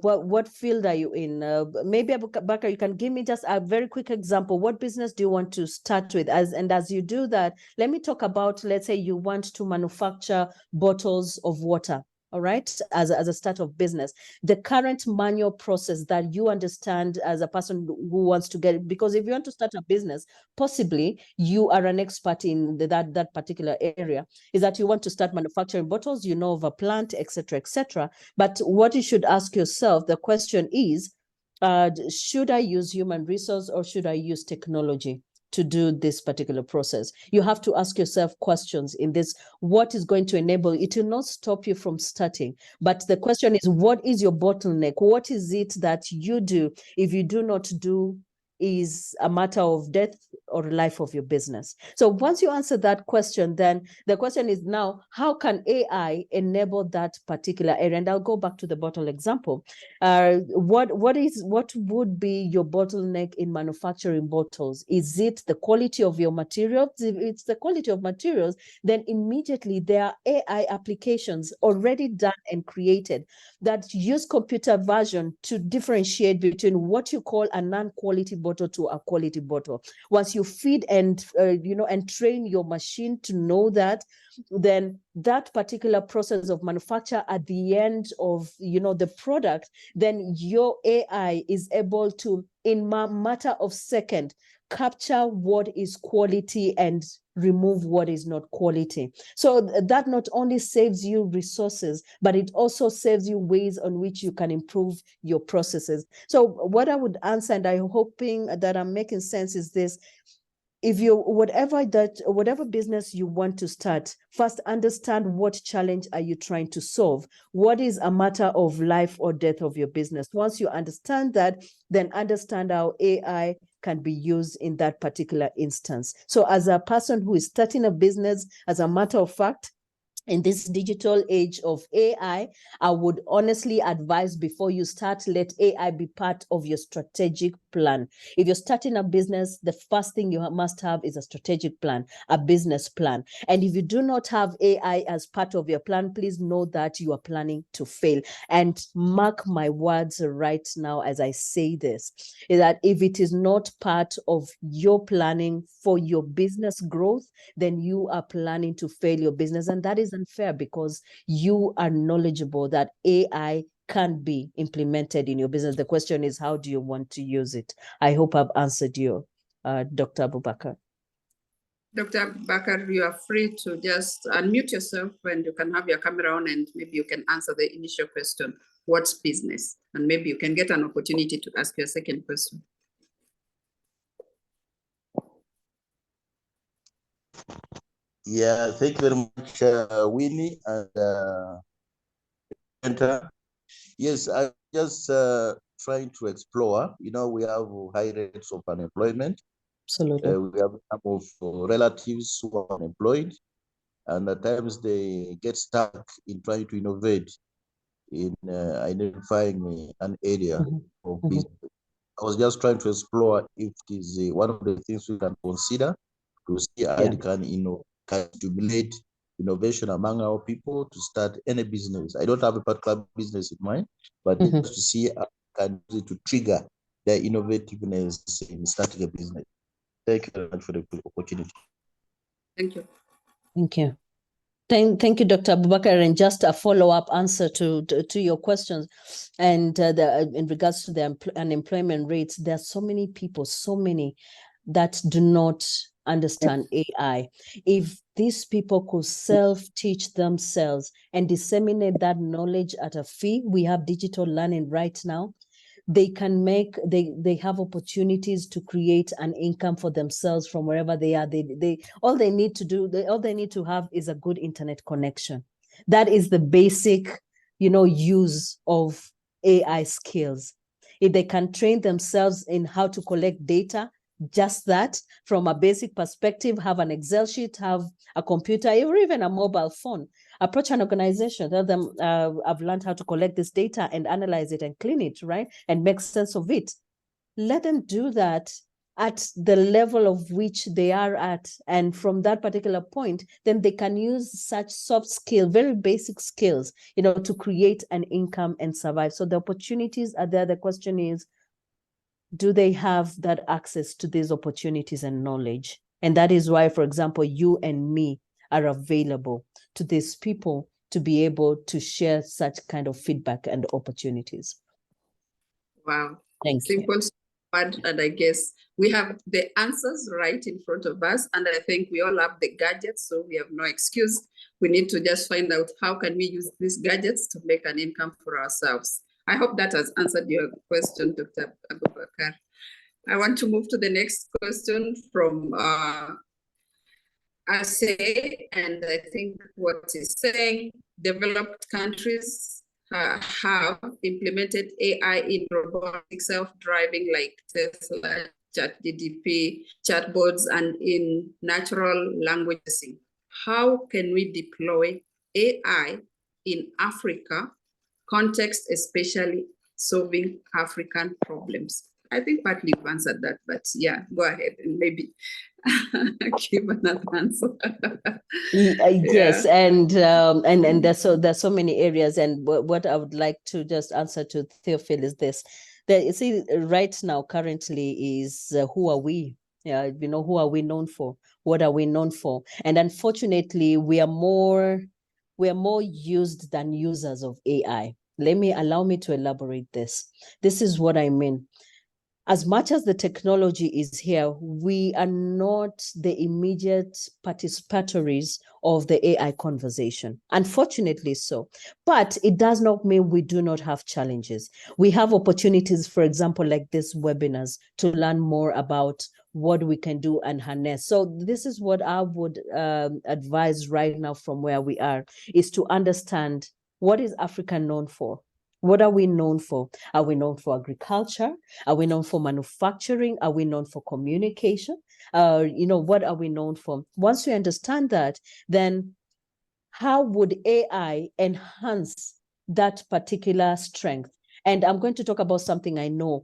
what field are you in? Maybe Abubakar, you can give me just a very quick example. What business do you want to start with? As you do that, let me talk about, let's say you want to manufacture bottles of water. All right, as a start of business, the current manual process that you understand as a person who wants to get it, because if you want to start a business, possibly you are an expert in that particular area, is that you want to start manufacturing bottles, you know of a plant, etc., etc. But what you should ask yourself, the question is, should I use human resource or should I use technology to do this particular process? You have to ask yourself questions in this. What is going to enable it? Will not stop you from starting, but the question is, what is your bottleneck? What is it that you do if you do not do is a matter of death or life of your business. So once you answer that question, then the question is now, how can AI enable that particular area? And I'll go back to the bottle example. What would be your bottleneck in manufacturing bottles? Is it the quality of your materials? If it's the quality of materials, then immediately there are AI applications already done and created that use computer vision to differentiate between what you call a non-quality bottle to a quality bottle. Once you feed and and train your machine to know that, then that particular process of manufacture at the end of the product, then your AI is able to, in a matter of second, capture what is quality and remove what is not quality. So that not only saves you resources, but it also saves you ways on which you can improve your processes. So what I would answer, and I'm hoping that I'm making sense, is this: if you whatever business you want to start, first understand what challenge are you trying to solve. What is a matter of life or death of your business? Once you understand that, then understand how AI can be used in that particular instance. So as a person who is starting a business, as a matter of fact, in this digital age of AI, I would honestly advise, before you start, let AI be part of your strategic plan. If you're starting a business, the first thing you must have is a strategic plan, a business plan. And if you do not have AI as part of your plan, please know that you are planning to fail. And mark my words right now as I say this, is that if it is not part of your planning for your business growth, then you are planning to fail your business. And that is unfair, because you are knowledgeable that AI can be implemented in your business. The question is, how do you want to use it? I hope I've answered you, Dr. Abubakar. Dr. Abubakar, you are free to just unmute yourself and you can have your camera on, and maybe you can answer the initial question, what's business? And maybe you can get an opportunity to ask your second question. Yeah, thank you very much, Winnie and yes, I'm just trying to explore. We have high rates of unemployment. Absolutely. We have some of relatives who are unemployed, and at times they get stuck in trying to innovate in identifying an area of business. I was just trying to explore if it is one of the things we can consider to see how it can, can stimulate innovation among our people to start any business. I don't have a particular business in mind, but just to see how it can use it to trigger their innovativeness in starting a business. Thank you very much for the opportunity. Thank you. Thank you. Thank you, Dr. Abubakar. And just a follow-up answer to your questions, and in regards to the unemployment rates, there are so many people, that do not understand AI. If these people could self-teach themselves and disseminate that knowledge at a fee, we have digital learning right now. They can they have opportunities to create an income for themselves from wherever they are. All they need to have is a good internet connection. That is the basic, use of AI skills. If they can train themselves in how to collect data, just that, from a basic perspective, have an Excel sheet, have a computer, or even a mobile phone, approach an organization, tell them, I've learned how to collect this data and analyze it and clean it, right? And make sense of it. Let them do that at the level of which they are at. And from that particular point, then they can use such soft skills, very basic skills, to create an income and survive. So the opportunities are there. The question is, do they have that access to these opportunities and knowledge? And that is why, for example, you and me are available to these people to be able to share such kind of feedback and opportunities. Wow. Thank you. Simple, and I guess we have the answers right in front of us, and I think we all have the gadgets, so we have no excuse. We need to just find out how can we use these gadgets to make an income for ourselves. I hope that has answered your question, Dr. Abubakar. I want to move to the next question from Asay, and I think what he's saying, developed countries have implemented AI in robotic self-driving like Tesla ChatGPT, chatbots, and in natural language processing. How can we deploy AI in Africa context, especially solving African problems? I think partly you've answered that, but yeah, go ahead and maybe give another answer. Yes, Yeah. and there's so many areas, and what I would like to just answer to Theophil is this: that you see, right now, currently, is who are we? Yeah, who are we known for? What are we known for? And unfortunately, we are more used than users of AI. Allow me to elaborate this. This is what I mean. As much as the technology is here, we are not the immediate participatories of the AI conversation. Unfortunately so. But it does not mean we do not have challenges. We have opportunities, for example, like this webinars, to learn more about what we can do and harness. So this is what I would advise right now from where we are, is to understand, what is Africa known for? What are we known for? Are we known for agriculture? Are we known for manufacturing? Are we known for communication? What are we known for? Once we understand that, then how would AI enhance that particular strength? And I'm going to talk about something I know,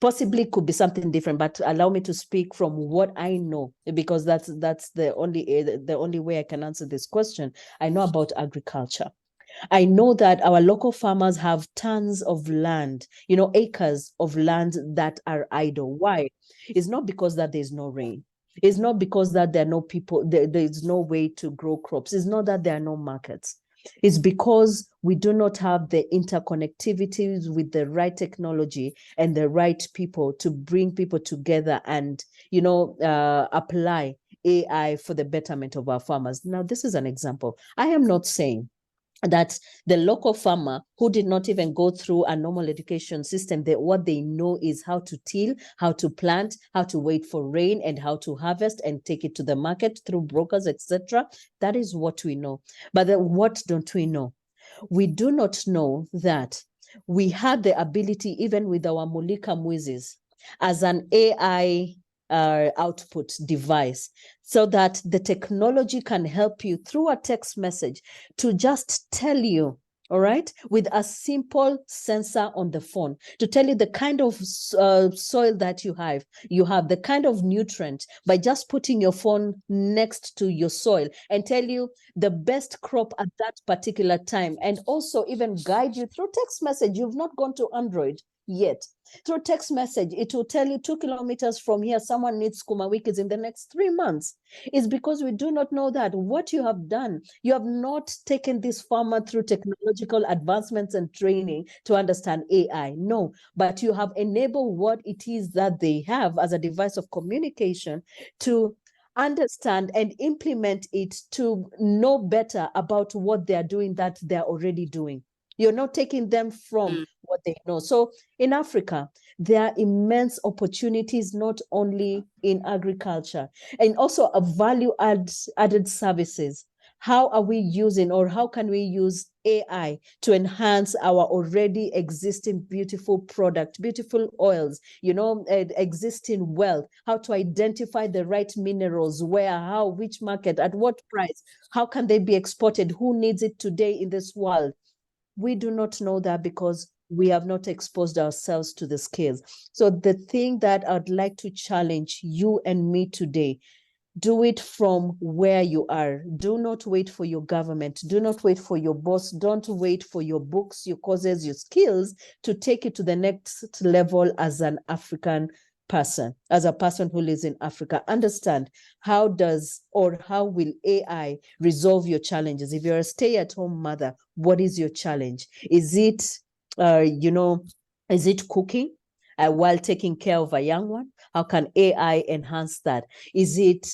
possibly could be something different, but allow me to speak from what I know, because that's the only way I can answer this question. I know about agriculture. I know that our local farmers have tons of land, acres of land that are idle. Why? It's not because that there's no rain. It's not because that there are no people, there's no way to grow crops. It's not that there are no markets. It's because we do not have the interconnectivities with the right technology and the right people to bring people together and, apply AI for the betterment of our farmers. Now, this is an example. I am not saying that the local farmer who did not even go through a normal education system, what they know is how to till, how to plant, how to wait for rain, and how to harvest and take it to the market through brokers, etc. That is what we know. But what don't we know? We do not know that we had the ability, even with our Mulika Mwizis, as an AI output device, so that the technology can help you through a text message to just tell you, all right, with a simple sensor on the phone, to tell you the kind of soil that you have the kind of nutrient, by just putting your phone next to your soil, and tell you the best crop at that particular time, and also even guide you through text message. You've not gone to Android yet. Through text message, it will tell you 2 kilometers from here, someone needs Kuma Wikis in the next 3 months. It's because we do not know that. What you have done, you have not taken this farmer through technological advancements and training to understand AI. No, but you have enabled what it is that they have as a device of communication to understand and implement it, to know better about what they're doing that they're already doing. You're not taking them from what they know. So in Africa, there are immense opportunities, not only in agriculture, and also a added services. How are we using, or how can we use AI to enhance our already existing beautiful product, beautiful oils, existing wealth, how to identify the right minerals, where, how, which market, at what price, how can they be exported, who needs it today in this world? We do not know that because we have not exposed ourselves to the skills. So the thing that I'd like to challenge you and me today, do it from where you are. Do not wait for your government. Do not wait for your boss. Don't wait for your books, your courses, your skills to take you to the next level as an African person, as a person who lives in Africa. Understand how will AI resolve your challenges? If you're a stay-at-home mother, what is your challenge? Is it, is it cooking while taking care of a young one? How can AI enhance that? Is it,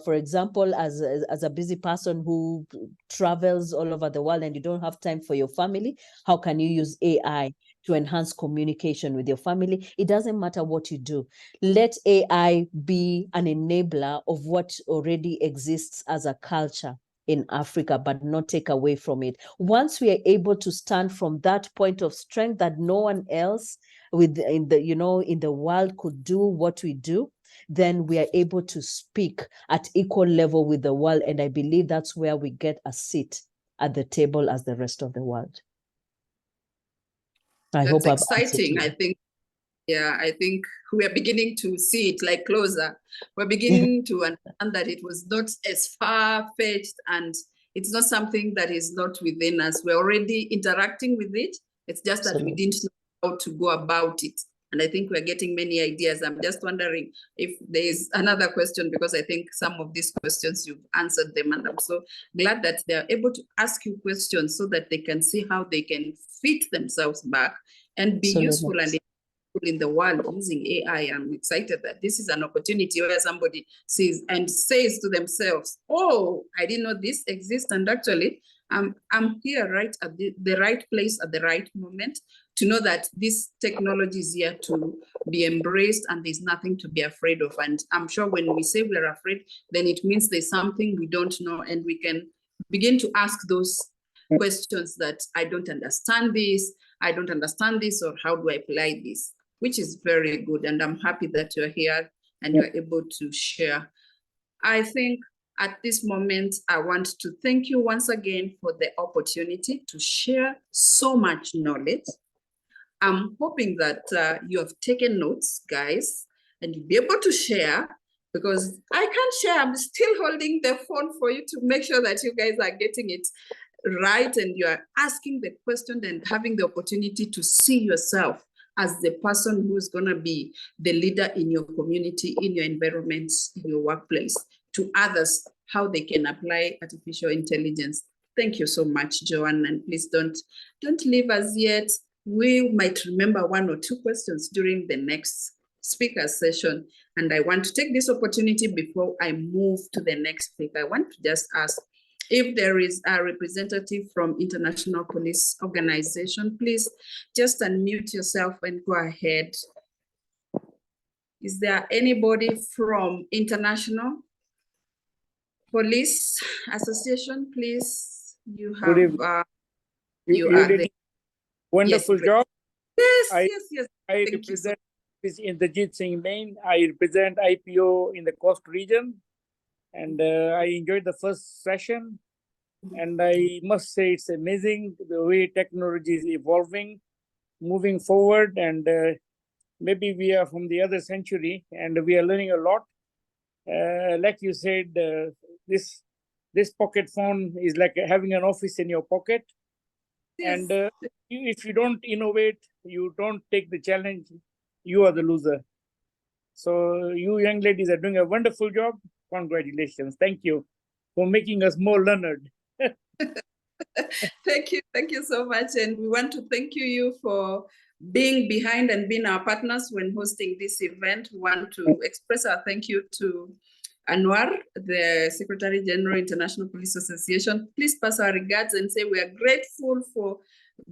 for example, as a busy person who travels all over the world and you don't have time for your family, how can you use AI to enhance communication with your family? It doesn't matter what you do. Let AI be an enabler of what already exists as a culture in Africa, but not take away from it. Once we are able to stand from that point of strength that no one else in the world could do what we do, then we are able to speak at equal level with the world. And I believe that's where we get a seat at the table as the rest of the world. I hope That's I've answered exciting. you. I think, yeah, I think we are beginning to see it like closer. We're beginning to understand that it was not as far-fetched, and it's not something that is not within us. We're already interacting with it. It's just that we didn't know how to go about it. And I think we're getting many ideas. I'm just wondering if there's another question, because I think some of these questions you've answered them. And I'm so glad that they're able to ask you questions so that they can see how they can fit themselves back and be useful and in the world using AI. I'm excited that this is an opportunity where somebody sees and says to themselves, oh, I didn't know this exists. And actually, I'm here right at the right place at the right moment to know that this technology is here to be embraced and there's nothing to be afraid of. And I'm sure when we say we're afraid, then it means there's something we don't know, and we can begin to ask those questions that I don't understand this, or how do I apply this? Which is very good. And I'm happy that you're here and you're able to share. I think at this moment, I want to thank you once again for the opportunity to share so much knowledge. I'm hoping that you have taken notes, guys, and you'll be able to share, because I can't share. I'm still holding the phone for you to make sure that you guys are getting it right and you are asking the question and having the opportunity to see yourself as the person who's going to be the leader in your community, in your environment, in your workplace, to others, how they can apply artificial intelligence. Thank you so much, Joanne, and please don't leave us yet. We might remember one or two questions during the next speaker session, and I want to take this opportunity before I move to the next speaker. I want to just ask if there is a representative from International Police Organization, please just unmute yourself and go ahead. Is there anybody from International Police Association? Please, you have, you are the wonderful job. Yes, yes. I represent this Inderjit Singh Main. I represent IPO in the Coast region, and I enjoyed the first session. And I must say it's amazing the way technology is evolving, moving forward, and maybe we are from the other century and we are learning a lot. Like you said, this pocket phone is like having an office in your pocket. Yes. And if you don't innovate, you don't take the challenge, you are the loser. So you young ladies are doing a wonderful job. Congratulations. Thank you for making us more learned. Thank you so much. And we want to thank you for being behind and being our partners when hosting this event. We want to express our thank you to Anwar, the Secretary General, International Police Association. Please pass our regards and say we are grateful for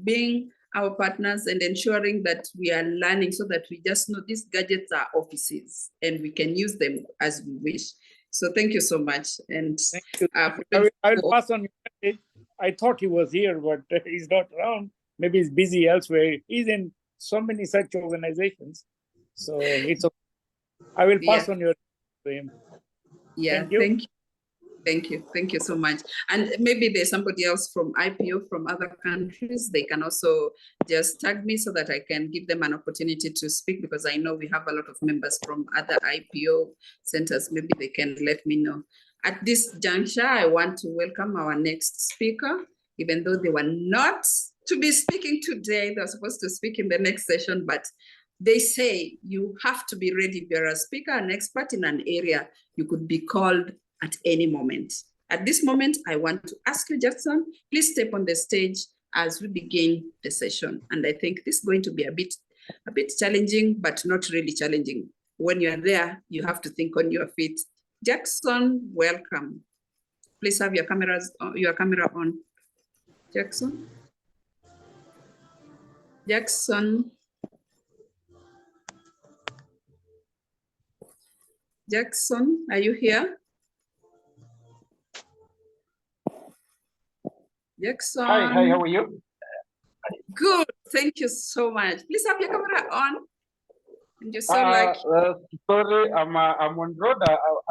being our partners and ensuring that we are learning, so that we just know these gadgets are offices and we can use them as we wish. So thank you so much. And thank you. I'll pass on your message. I thought he was here, but he's not around. Maybe he's busy elsewhere. He's in so many such organizations. So it's okay. I will pass on your to him. Yeah, thank you so much. And maybe there's somebody else from IPO from other countries. They can also just tag me so that I can give them an opportunity to speak, because I know we have a lot of members from other IPO centers. Maybe they can let me know. At this juncture, I want to welcome our next speaker, even though they were not to be speaking today. They were supposed to speak in the next session, but they say you have to be ready. If you're a speaker, an expert in an area, you could be called at any moment. At this moment, I want to ask you, Jackson, please step on the stage as we begin the session. And I think this is going to be a bit challenging, but not really challenging. When you're there, you have to think on your feet. Jackson, welcome. Please have your camera on. Jackson? Jackson? Jackson, are you here? Jackson? Hi, how are you? Good. Thank you so much. Please have your camera on. And you're so lucky. Sorry, I'm on road.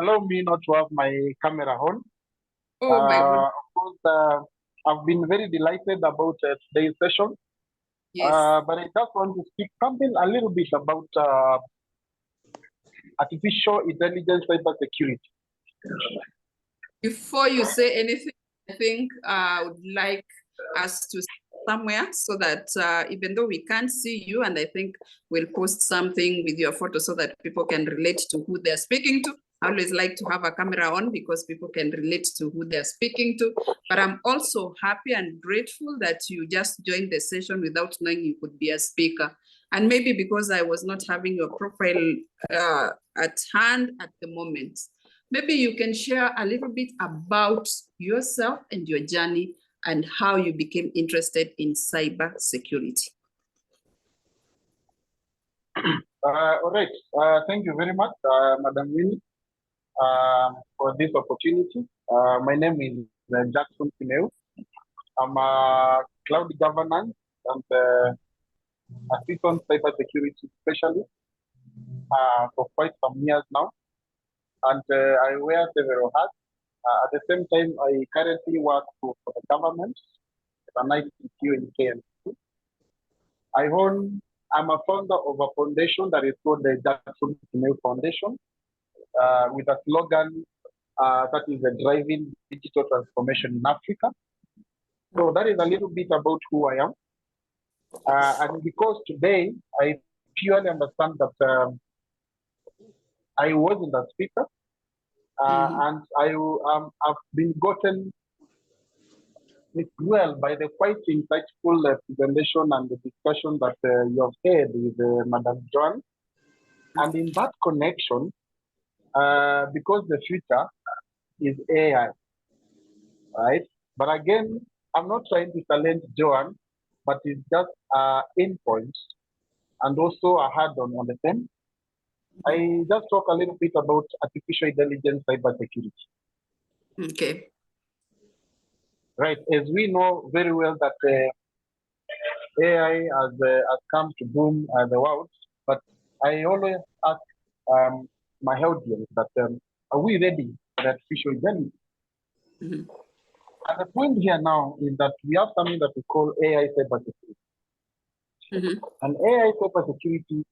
Allow me not to have my camera on. Oh my goodness. Of course, I've been very delighted about today's session. Yes. But I just want to speak something a little bit about artificial intelligence cybersecurity. Before you say anything, I think I would like us to somewhere so that even though we can't see you, and I think we'll post something with your photo so that people can relate to who they're speaking to. I always like to have a camera on because people can relate to who they're speaking to. But I'm also happy and grateful that you just joined the session without knowing you could be a speaker. And maybe because I was not having your profile at hand at the moment. Maybe you can share a little bit about yourself and your journey and how you became interested in cybersecurity. All right. Thank you very much, Madam Winnie, for this opportunity. My name is Jackson Pineu. I'm a cloud governance and assistant cybersecurity specialist for quite some years now. And I wear several hats. At the same time, I currently work for the government, an ICQ in KMC. I'm a founder of a foundation that is called the Jackson Pineu Foundation, with a slogan that is driving digital transformation in Africa. So that is a little bit about who I am. And because today I purely understand that I wasn't a speaker, and I've been gotten well by the quite insightful presentation and the discussion that you have had with Madam Joan. And in that connection, because the future is AI, right? But again, I'm not trying to challenge Joan, but it's just endpoints and also a hard on the same. I just talk a little bit about artificial intelligence cybersecurity. Okay. Right, as we know very well that AI has come to boom the world, but I always ask my audience that are we ready for artificial intelligence? Mm-hmm. And the point here now is that we have something that we call AI cybersecurity. Mm-hmm. And AI cybersecurity,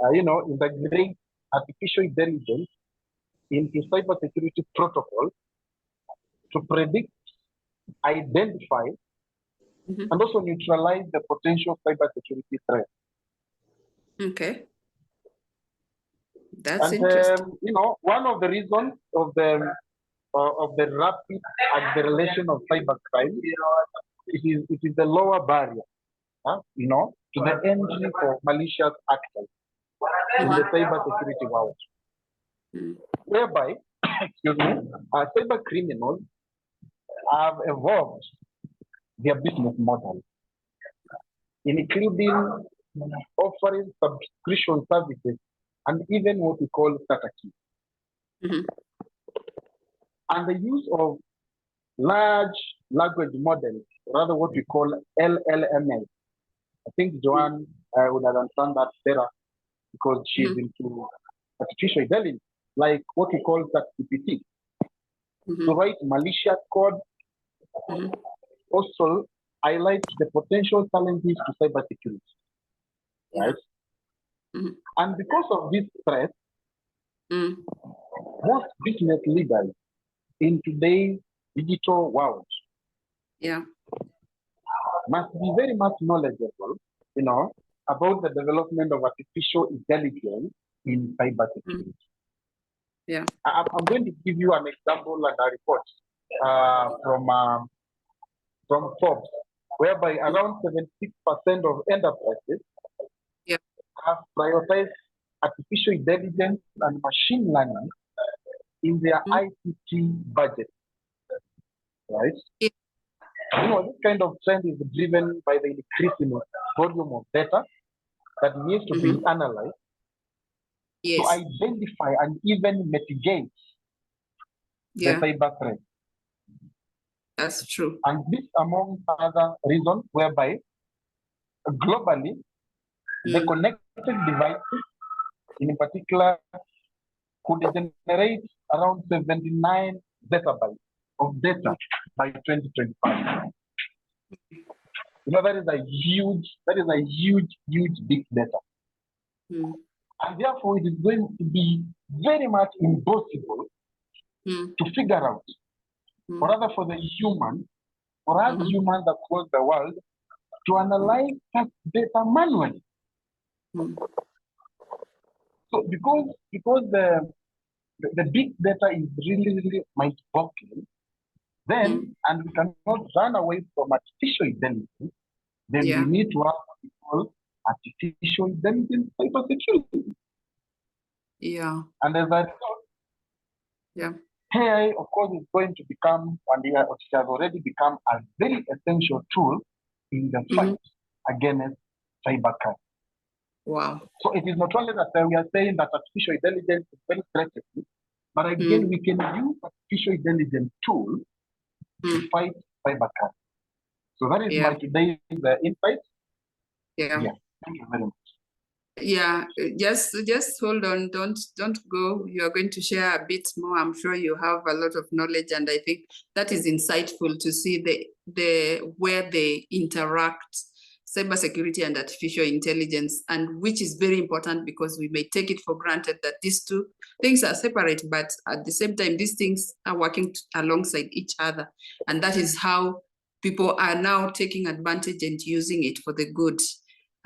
integrates artificial intelligence into cybersecurity protocol to predict, identify, Mm-hmm. and also neutralize the potential cybersecurity threat. Okay. That's And interesting. one of the reasons of the rapid acceleration of cybercrime, it is the lower barrier, to the entry for malicious actors in the cybersecurity world, whereby, cyber criminals have evolved their business model, including offering subscription services and even what we call starter kits. Mm-hmm. And the use of large language models, rather what we call LLMs. I think Joanne would understand that better because she's into artificial intelligence, like what we call ChatGPT. Mm-hmm. To write malicious code also highlights the potential challenges to cybersecurity, right? Mm-hmm. And because of this threat, most business leaders in today's digital world must be very much knowledgeable, about the development of artificial intelligence in cybersecurity. Yeah. I'm going to give you an example and a report from Forbes, whereby around 76% of enterprises have prioritized artificial intelligence and machine learning in their ICT budget, right? Yeah. This kind of trend is driven by the increasing volume of data that needs to be analyzed to identify and even mitigate the cyber threat. That's true. And this among other reasons whereby globally, the connected devices, in particular, could generate around 79 zettabytes of data by 2025. You know, that is a huge big data. And therefore, it is going to be very much impossible to figure out, or rather for the human, for us humans across the world, to analyze that data manually. So because the big data is really mind-boggling, then, and we cannot run away from artificial intelligence, then we need to have what we call artificial intelligence cybersecurity. Yeah. And as I thought, AI, of course, is going to become, and it has already become, a very essential tool in the fight against cybercrime. Wow. So it is not only that we are saying that artificial intelligence is very threatening, but again, we can use artificial intelligence tools to fight cybercrime. So that is my today's insight. Yeah. Thank you very much. Yeah, just hold on, don't go. You are going to share a bit more. I'm sure you have a lot of knowledge, and I think that is insightful to see the where they interact, cybersecurity and artificial intelligence, and which is very important because we may take it for granted that these two things are separate, but at the same time, these things are working alongside each other, and that is how people are now taking advantage and using it for the good.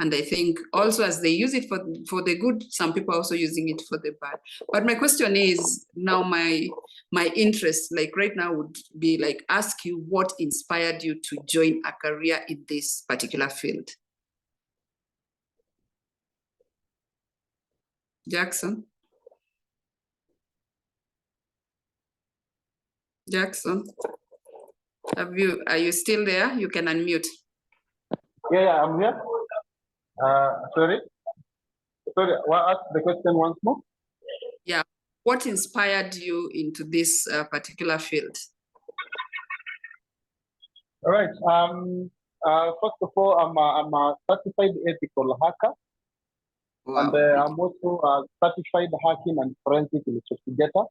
And I think also as they use it for the good, some people are also using it for the bad. But my question is now my interest, like right now, would be like ask you what inspired you to join a career in this particular field. Jackson? Jackson? Are you still there? You can unmute. Yeah, I'm here. Sorry, ask the question once more. Yeah, what inspired you into this particular field? All right. First of all, I'm a certified ethical hacker, and I'm also a certified hacking and forensic investigator.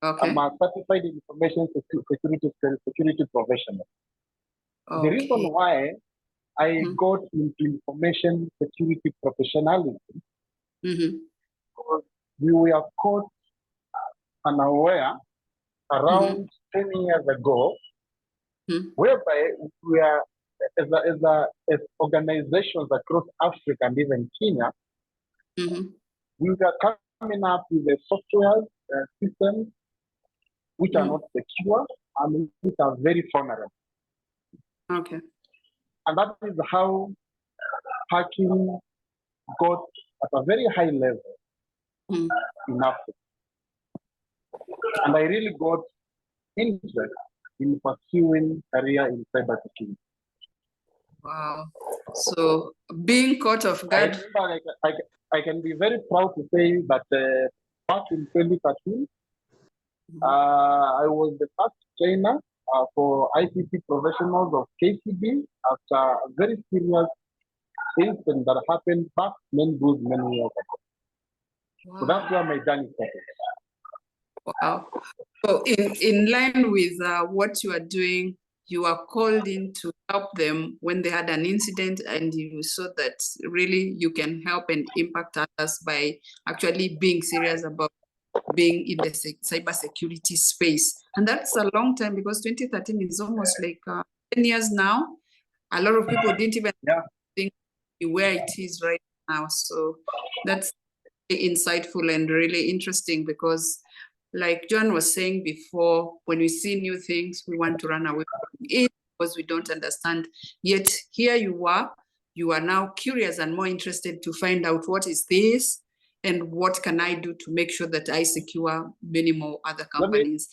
Okay. I'm a certified information security professional. Okay. The reason why I got into information security professionalism because we were caught unaware around 10 years ago, whereby we are, as organizations across Africa and even Kenya, we were coming up with the software systems which are not secure and which are very vulnerable. Okay. And that is how hacking got at a very high level in Africa. And I really got interest in pursuing career in cybersecurity. Wow. So being caught off guard. I can be very proud to say that back in 2013, I was the first trainer for ICT professionals of KCB after a very serious incident that happened back many years ago. Wow. So that's where my journey started. Wow. So in line with what you are doing, you are called in to help them when they had an incident, and you saw that really you can help and impact others by actually being serious about being in the cybersecurity space. And that's a long time because 2013 is almost like 10 years now. A lot of people didn't even think where it is right now. So that's insightful and really interesting because like John was saying before, when we see new things, we want to run away from it because we don't understand. Yet here you are now curious and more interested to find out what is this and what can I do to make sure that I secure many more other companies.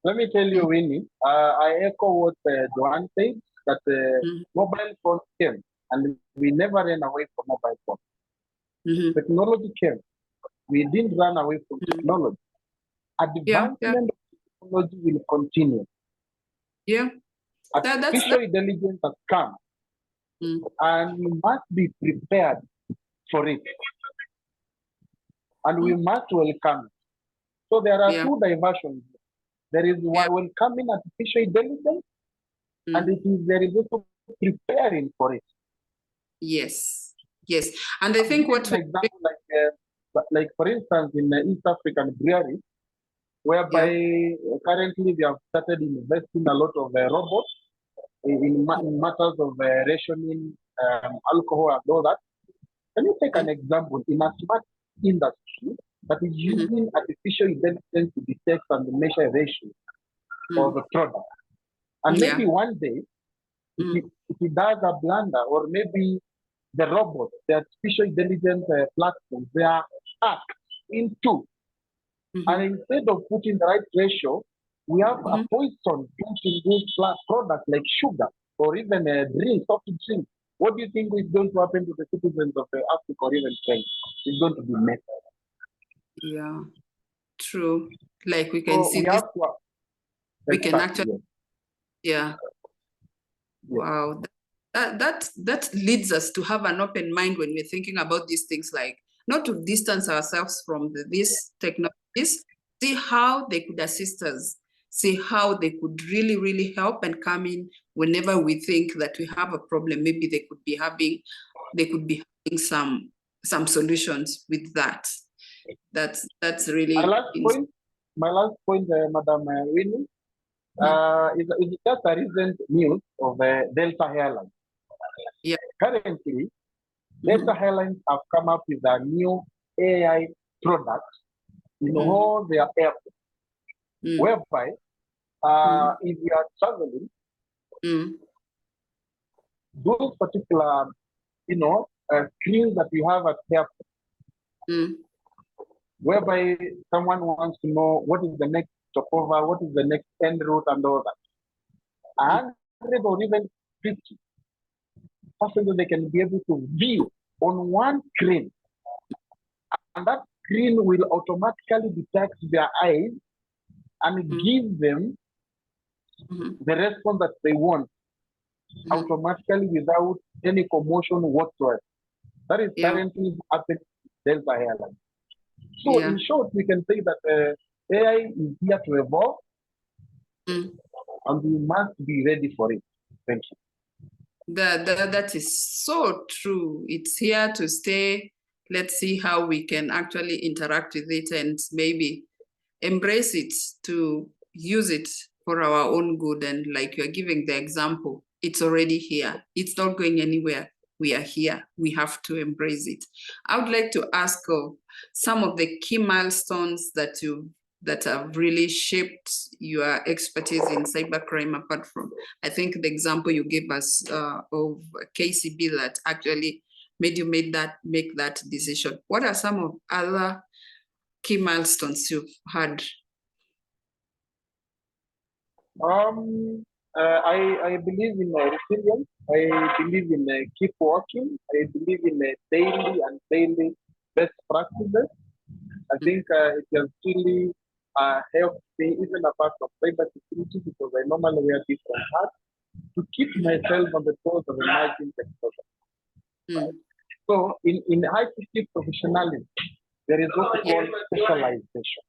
Let me tell you, Winnie, I echo what Joanne said, that mobile phones came and we never ran away from mobile phones. Technology came. We didn't run away from technology. Advancement of technology will continue. Yeah. Artificial intelligence has come. and we must be prepared for it. And we must welcome it. So there are two diversions. There is welcoming artificial intelligence, and there is also preparing for it. Yes, yes. And I think what an example like for instance in East African breweries, whereby currently they have started investing a lot of robots in matters of rationing alcohol and all that. Can you take an example in a smart industry that is using artificial intelligence to detect and measure ratio of a product? And maybe one day, if it does a blunder, or maybe the robot, the artificial intelligence platforms, they are hacked in two. And instead of putting the right ratio, we have a poison in this product like sugar or even a drink, soft drink. What do you think is going to happen to the citizens of Africa or even Spain? It's going to be messy. Yeah, true. Like we can see this. We can actually, wow. That leads us to have an open mind when we're thinking about these things, like not to distance ourselves from these technologies, see how they could assist us, see how they could really, really help and come in whenever we think that we have a problem. Maybe they could be having some solutions with that. That's really my last point, Madam Winnie, is just a recent news of Delta Airlines. Yeah. Currently, Delta Airlines have come up with a new AI product in all their airports, whereby if you are traveling, those particular, screens that you have at airport, whereby someone wants to know what is the next stopover, what is the next end route, and all that. 100 or even 50 passengers they can be able to view on one screen, and that screen will automatically detect their eyes and give them the response that they want automatically without any commotion whatsoever. That is currently happening in Delta Airlines. So in short, we can say that AI is here to evolve, and we must be ready for it. Thank you. That is so true. It's here to stay. Let's see how we can actually interact with it and maybe embrace it, to use it for our own good. And like you're giving the example, it's already here. It's not going anywhere. We are here. We have to embrace it. I would like to ask some of the key milestones that have really shaped your expertise in cybercrime, apart from, I think, the example you gave us of KCB that actually made you make that decision. What are some of other key milestones you've had? I believe in resilience. I believe in keep working. I believe in daily best practices. I think it has really helped me, even apart from cybersecurity, because I normally wear different hats, to keep myself on the toes of emerging technology. So in ICT professionalism, there is what we call specialization,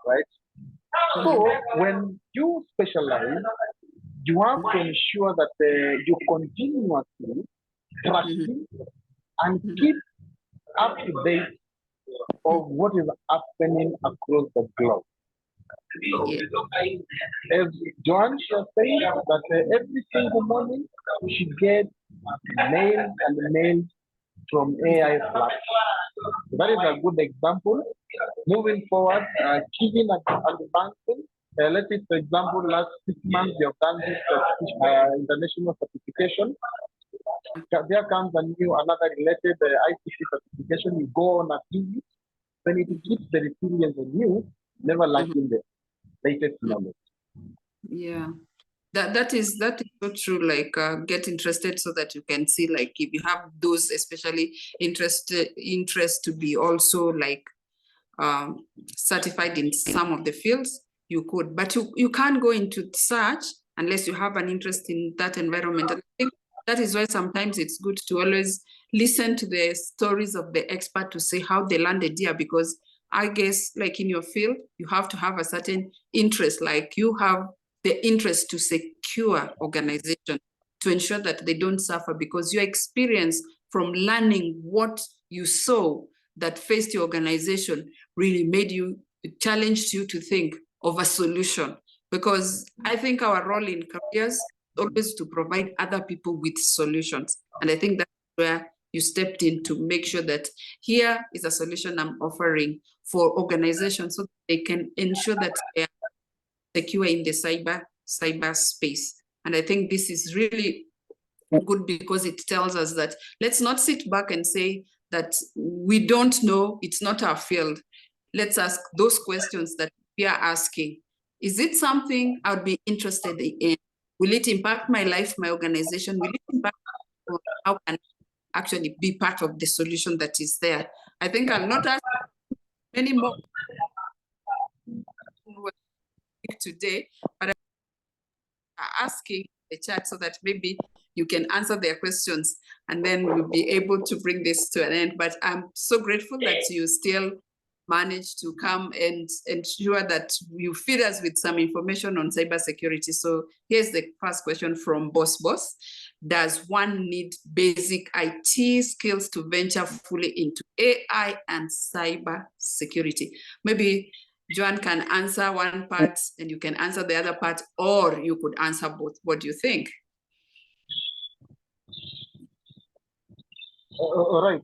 right? So when you specialize, you have to ensure that you continuously practice and keep up to date of what is happening across the globe. As Joan was saying, that every single morning she gets mails and mails from AI platforms. That is a good example. Moving forward, keeping advancing. Let's say, for example, last 6 months we have done this international certification. There comes another related ICT certification. You go on a TV, then it keeps the resilience of you, never lacking the latest knowledge. Yeah. That is so true. Like get interested so that you can see, like, if you have those especially interest to be also like certified in some of the fields, you could, but you can't go into search unless you have an interest in that environment. And I think That is why sometimes it's good to always listen to the stories of the expert to see how they landed here, because I guess like in your field, you have to have a certain interest, like you have the interest to secure organization, to ensure that they don't suffer, because your experience from learning what you saw that faced your organization really made you, challenged you to think of a solution. Because I think our role in careers is always to provide other people with solutions. And I think that's where you stepped in to make sure that here is a solution I'm offering for organizations so they can ensure that they are secure in the cyber space. And I think this is really good, because it tells us that let's not sit back and say that we don't know, it's not our field. Let's ask those questions that we are asking. Is it something I would be interested in? Will it impact my life, my organization? Will it impact how can I actually be part of the solution that is there? I think I'll not ask many more today, but I'm asking the chat so that maybe you can answer their questions, and then we'll be able to bring this to an end. But I'm so grateful that you still managed to come and ensure that you feed us with some information on cybersecurity. So here's the first question from Boss. Does one need basic IT skills to venture fully into AI and cybersecurity? Maybe Joan can answer one part and you can answer the other part, or you could answer both. What do you think? All right.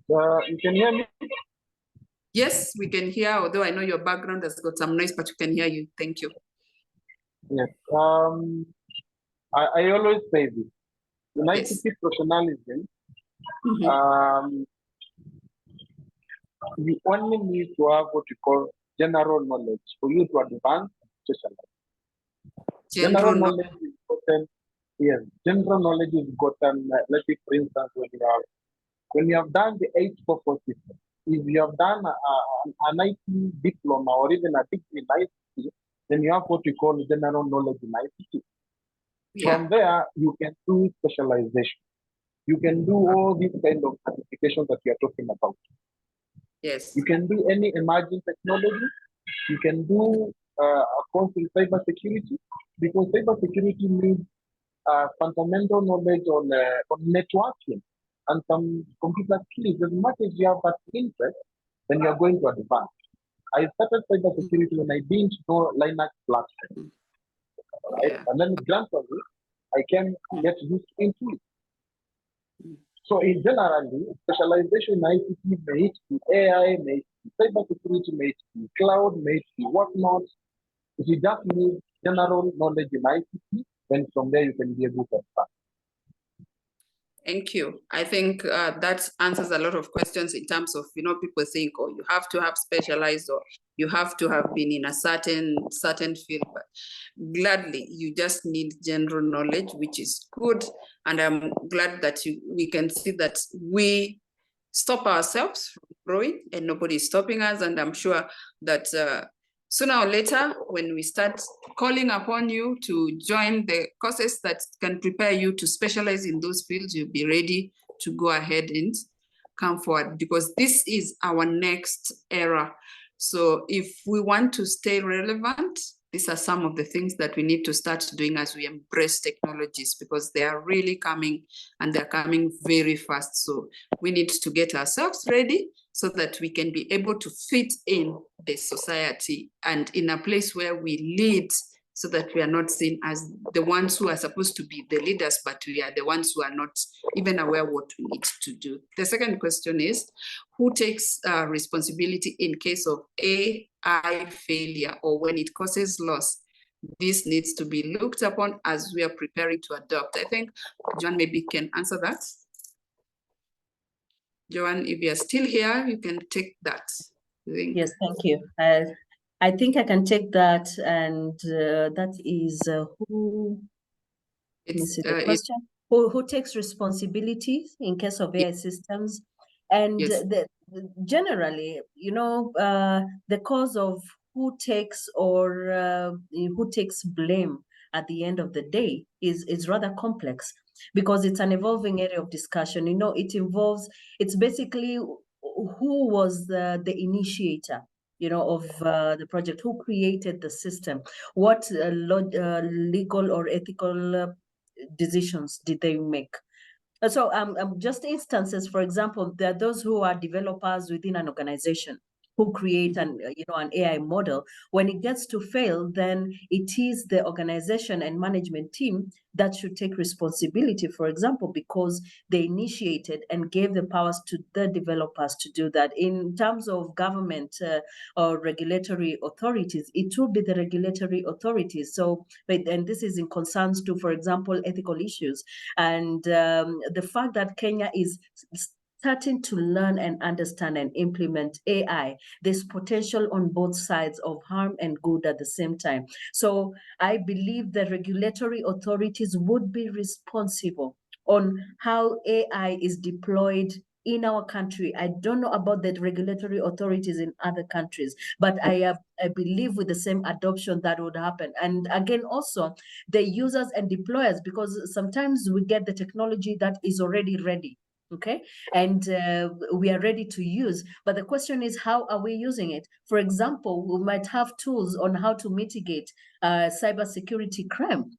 You can hear me? Yes, we can hear, although I know your background has got some noise, but we can hear you. Thank you. Yes. I always say this. In Yes. ICT professionalism, Mhm. you only need to have what you call general knowledge for you to advance and specialize. General knowledge is important. Yes, general knowledge is important. Let's say, for instance, when you have done the 844 system, if you have done an IT diploma or even a degree in ICT, then you have what we call general knowledge in ICT. Yeah. From there, you can do specialization. You can do all these kind of certifications that we are talking about. Yes. You can do any emerging technology. You can do a course in cybersecurity, because cybersecurity needs fundamental knowledge on networking and some computer skills. As much as you have that interest, then you are going to advance. I started cybersecurity when I didn't know Linux platform, right? Yeah. And then gradually, I can get used into it. So in generally, specialization in ICT may it be AI, may it be cybersecurity, may it be cloud, may it be whatnot. If you just need general knowledge in ICT, then from there you can be able to start. Thank you. I think that answers a lot of questions in terms of, people think, oh, you have to have specialized or you have to have been in a certain field. But gladly, you just need general knowledge, which is good. And I'm glad that we can see that we stop ourselves from growing and nobody is stopping us. And I'm sure that sooner or later, when we start calling upon you to join the courses that can prepare you to specialize in those fields, you'll be ready to go ahead and come forward, because this is our next era. So if we want to stay relevant, these are some of the things that we need to start doing as we embrace technologies, because they are really coming and they're coming very fast. So we need to get ourselves ready so that we can be able to fit in the society and in a place where we lead, so that we are not seen as the ones who are supposed to be the leaders, but we are the ones who are not even aware what we need to do. The second question is, who takes responsibility in case of AI failure or when it causes loss? This needs to be looked upon as we are preparing to adopt. I think John maybe can answer that. Joanne, if you're still here, you can take that. Yes, thank you. I think I can take that, and that is who. Let me see the question. Who takes responsibility in case of AI systems? And yes. Generally, the cause of who takes or who takes blame at the end of the day is rather complex. because it's an evolving area of discussion. You know, it's basically who was the initiator, you know, of the project, who created the system, what legal or ethical decisions did they make. So just instances, for example, there are those who are developers within an organization who create an AI model. When it gets to fail, then it is the organization and management team that should take responsibility, for example, because they initiated and gave the powers to the developers to do that. In terms of government or regulatory authorities, it will be the regulatory authorities. So, and this is in concerns to, for example, ethical issues. And the fact that Kenya is starting to learn and understand and implement AI, there's potential on both sides of harm and good at the same time. So I believe the regulatory authorities would be responsible on how AI is deployed in our country. I don't know about the regulatory authorities in other countries, but I believe with the same adoption that would happen. And again, also the users and deployers, because sometimes we get the technology that is already ready. Okay, and we are ready to use, but the question is, how are we using it? For example, we might have tools on how to mitigate cybersecurity crime,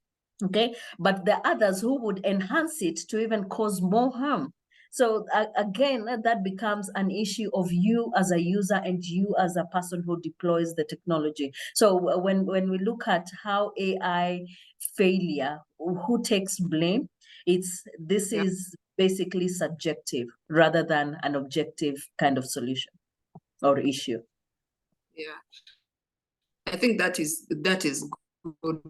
okay, but the others who would enhance it to even cause more harm. So again, that becomes an issue of you as a user and you as a person who deploys the technology. So when we look at how AI failure, who takes blame? This is basically subjective rather than an objective kind of solution or issue. Yeah, I think that is good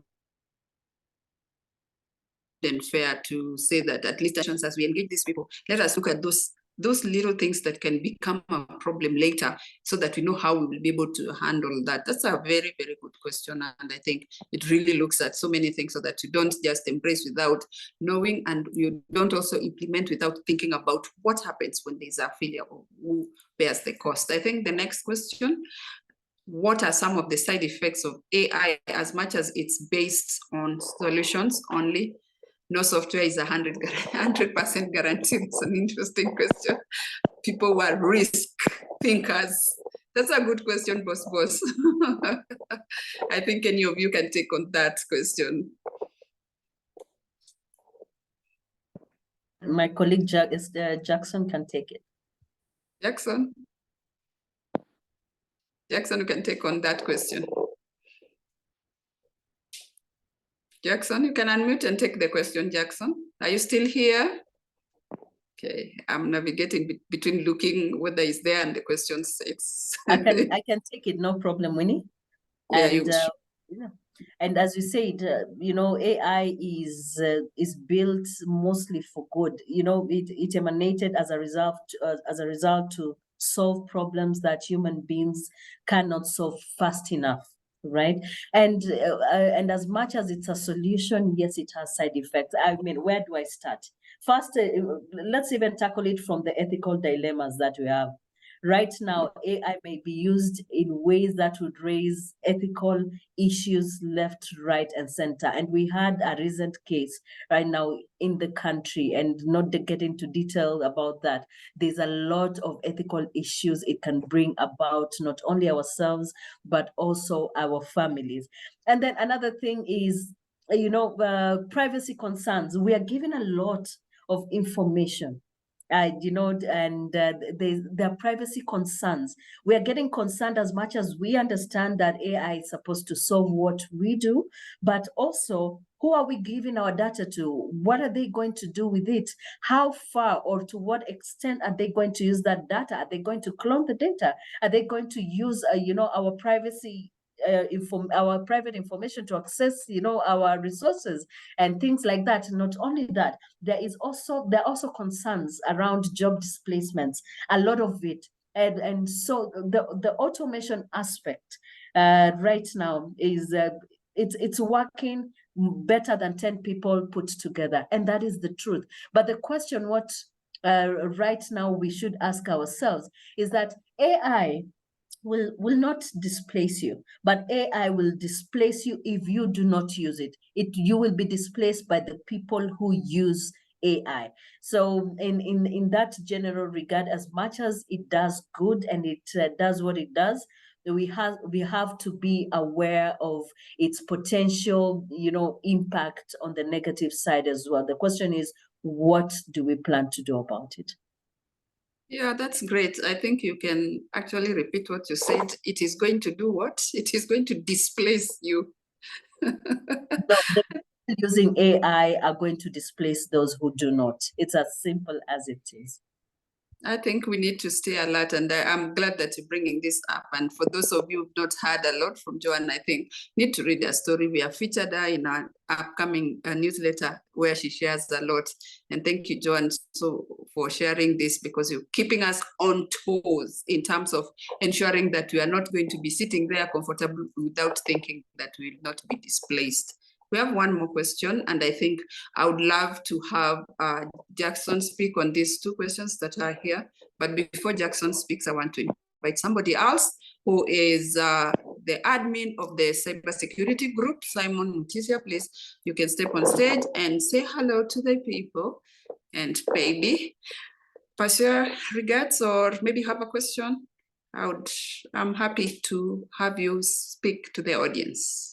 and fair to say that at least as we engage these people, let us look at those little things that can become a problem later, so that we know how we will be able to handle that. That's a very, very good question. And I think it really looks at so many things, so that you don't just embrace without knowing, and you don't also implement without thinking about what happens when there's a failure, or who bears the cost. I think the next question, what are some of the side effects of AI? As much as it's based on solutions only, no software is 100% guaranteed. It's an interesting question. People were risk thinkers. That's a good question, boss. I think any of you can take on that question. My colleague Jackson can take it. Jackson, you can take on that question. Jackson, you can unmute and take the question, Jackson. Are you still here? Okay, I'm navigating between looking whether it's there and the question 6. I can take it, no problem, Winnie. Yeah, and and as you said, AI is built mostly for good. It emanated as a result to solve problems that human beings cannot solve fast enough, right? And as much as it's a solution, yes, it has side effects. I mean, where do I start? First, let's even tackle it from the ethical dilemmas that we have. Right now, AI may be used in ways that would raise ethical issues left, right, and center. And we had a recent case right now in the country, and not to get into detail about that. There's a lot of ethical issues it can bring about, not only ourselves, but also our families. And then another thing is, privacy concerns. We are given a lot of information. And there are privacy concerns. We are getting concerned as much as we understand that AI is supposed to solve what we do, but also, who are we giving our data to? What are they going to do with it? How far or to what extent are they going to use that data? Are they going to clone the data? Are they going to use, our privacy our private information to access, our resources and things like that? Not only that, there are also concerns around job displacements, a lot of it. And so the automation aspect right now is it's working better than 10 people put together, and that is the truth. But the question right now we should ask ourselves is that AI will not displace you, but AI will displace you if you do not use it. You will be displaced by the people who use AI. So in that general regard, as much as it does good and it does what it does, we have to be aware of its potential, impact on the negative side as well. The question is, what do we plan to do about it? Yeah, that's great. I think you can actually repeat what you said. It is going to do what? It is going to displace you. No, the people using AI are going to displace those who do not. It's as simple as it is. I think we need to stay alert, and I'm glad that you're bringing this up. And for those of you who've not heard a lot from Joanne, I think need to read her story. We have featured her in our upcoming newsletter where she shares a lot. And thank you, Joanne, for sharing this, because you're keeping us on toes in terms of ensuring that we are not going to be sitting there comfortable without thinking that we will not be displaced. We have one more question, and I think I would love to have Jackson speak on these two questions that are here. But before Jackson speaks, I want to invite somebody else who is the admin of the cybersecurity group, Simon Mutisia. Please, you can step on stage and say hello to the people, and maybe pass your regards or maybe have a question. I'm happy to have you speak to the audience.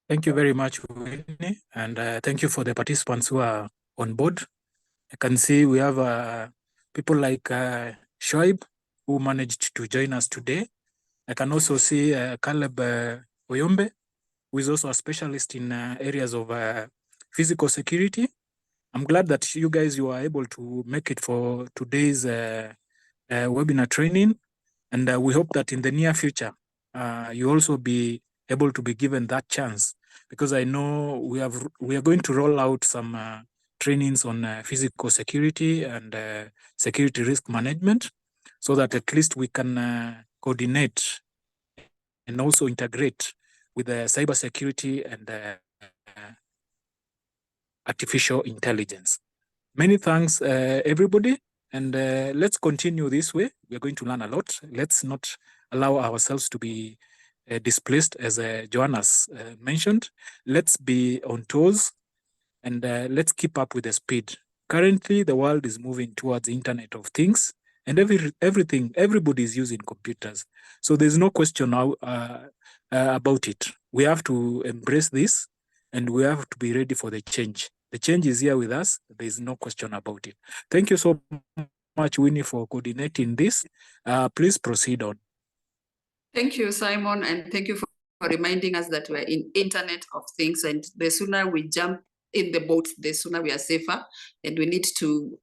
Thank you very much, Winnie, and thank you for the participants who are on board. I can see we have people like Shoaib, who managed to join us today. I can also see Caleb Oyombe, who is also a specialist in areas of physical security. I'm glad that you guys were able to make it for today's webinar training, and we hope that in the near future, you also be able to be given that chance, because I know we are going to roll out some trainings on physical security and security risk management, so that at least we can coordinate and also integrate with the cybersecurity and artificial intelligence. Many thanks, everybody. And let's continue this way. We're going to learn a lot. Let's not allow ourselves to be displaced, as Joanna's mentioned. Let's be on toes, and let's keep up with the speed. Currently, the world is moving towards the Internet of Things, and everybody is using computers. So there's no question now about it. We have to embrace this, and we have to be ready for the change. The change is here with us. There's no question about it. Thank you so much, Winnie, for coordinating this. Please proceed on. Thank you, Simon, and thank you for reminding us that we're in Internet of Things, and the sooner we jump in the boat, the sooner we are safer, and we need to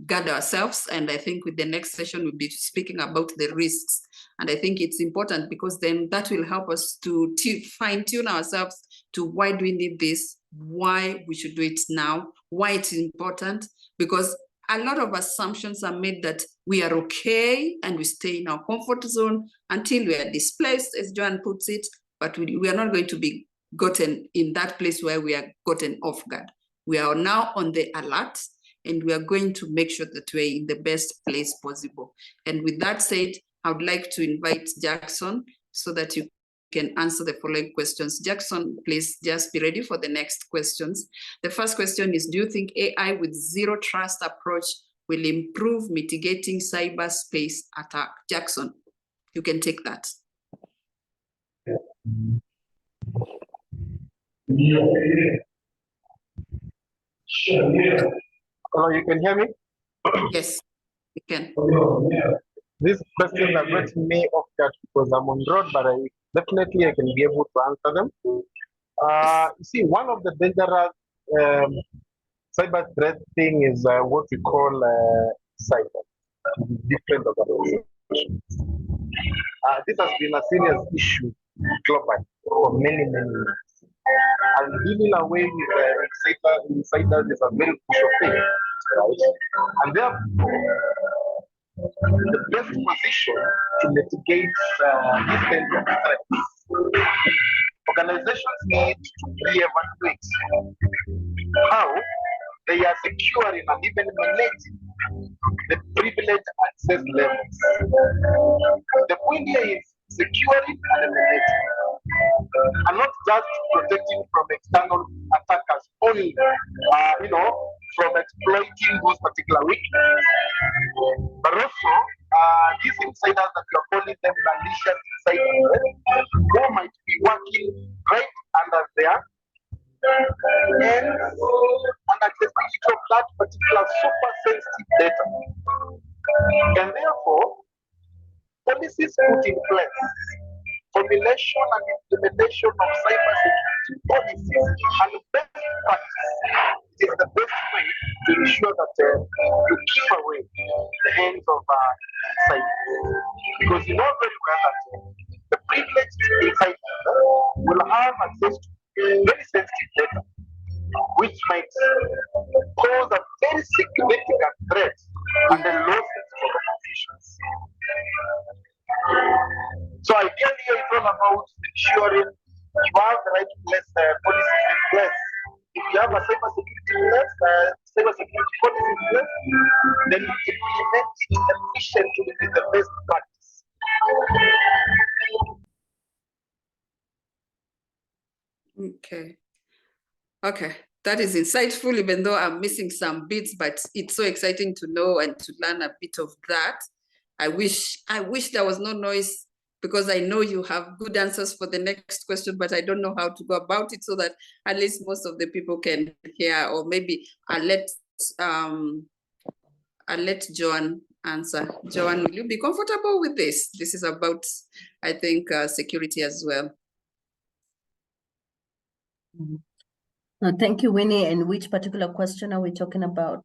guard ourselves. And I think with the next session, we'll be speaking about the risks. And I think it's important, because then that will help us to fine tune ourselves to why do we need this, why we should do it now, why it's important, because a lot of assumptions are made that we are okay and we stay in our comfort zone until we are displaced, as Joanne puts it, but we are not going to be gotten in that place where we are gotten off guard. We are now on the alert, and we are going to make sure that we're in the best place possible. And with that said, I would like to invite Jackson so that you can answer the following questions. Jackson, please just be ready for the next questions. The first question is, do you think AI with zero trust approach will improve mitigating cyberspace attack? Jackson, you can take that. Hello, you can hear me? Yes, you can. These questions are getting me off guard because I'm on road, but I can be able to answer them. You see, one of the dangerous cyber threat thing is what we call cyber, different organizations. This has been a serious issue globally for many years. And dealing away with insiders is a very crucial thing, right? And therefore, the best position to mitigate these kinds of threats, organizations need to re-evaluate how they are securing and even managing the privilege access levels. The point here is securing and eliminating, and not just protecting from external attackers only, from exploiting those particular weaknesses, but also these insiders that you're calling them malicious insiders, who might be working right under there and accessibility of that particular super sensitive data. And therefore, policies put in place, formulation and implementation of cybersecurity policies and best practice is the best way to ensure that you keep away the hands of cyber. Because you know very well that the privileged insiders will have access to very sensitive data, which might pose a very significant threat and then losses for organizations. So ideally, it's all about ensuring you have the right policies in place. If you have a cybersecurity policy in place, then implement it efficiently with the best practice. Okay, that is insightful, even though I'm missing some bits, but it's so exciting to know and to learn a bit of that. I wish there was no noise, because I know you have good answers for the next question, but I don't know how to go about it so that at least most of the people can hear, or maybe I'll let Joan answer. Joan, will you be comfortable with this? This is about, I think, security as well. Thank you, Winnie. And which particular question are we talking about?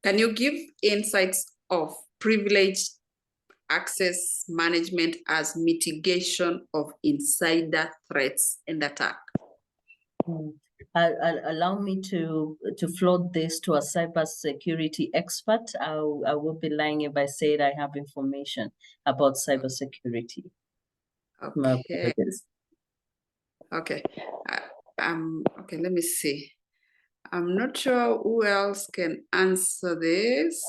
Can you give insights of privileged access management as mitigation of insider threats and attack? Allow me to float this to a cybersecurity expert. I will be lying if I said I have information about cybersecurity. Okay. Okay. Okay, let me see. I'm not sure who else can answer this,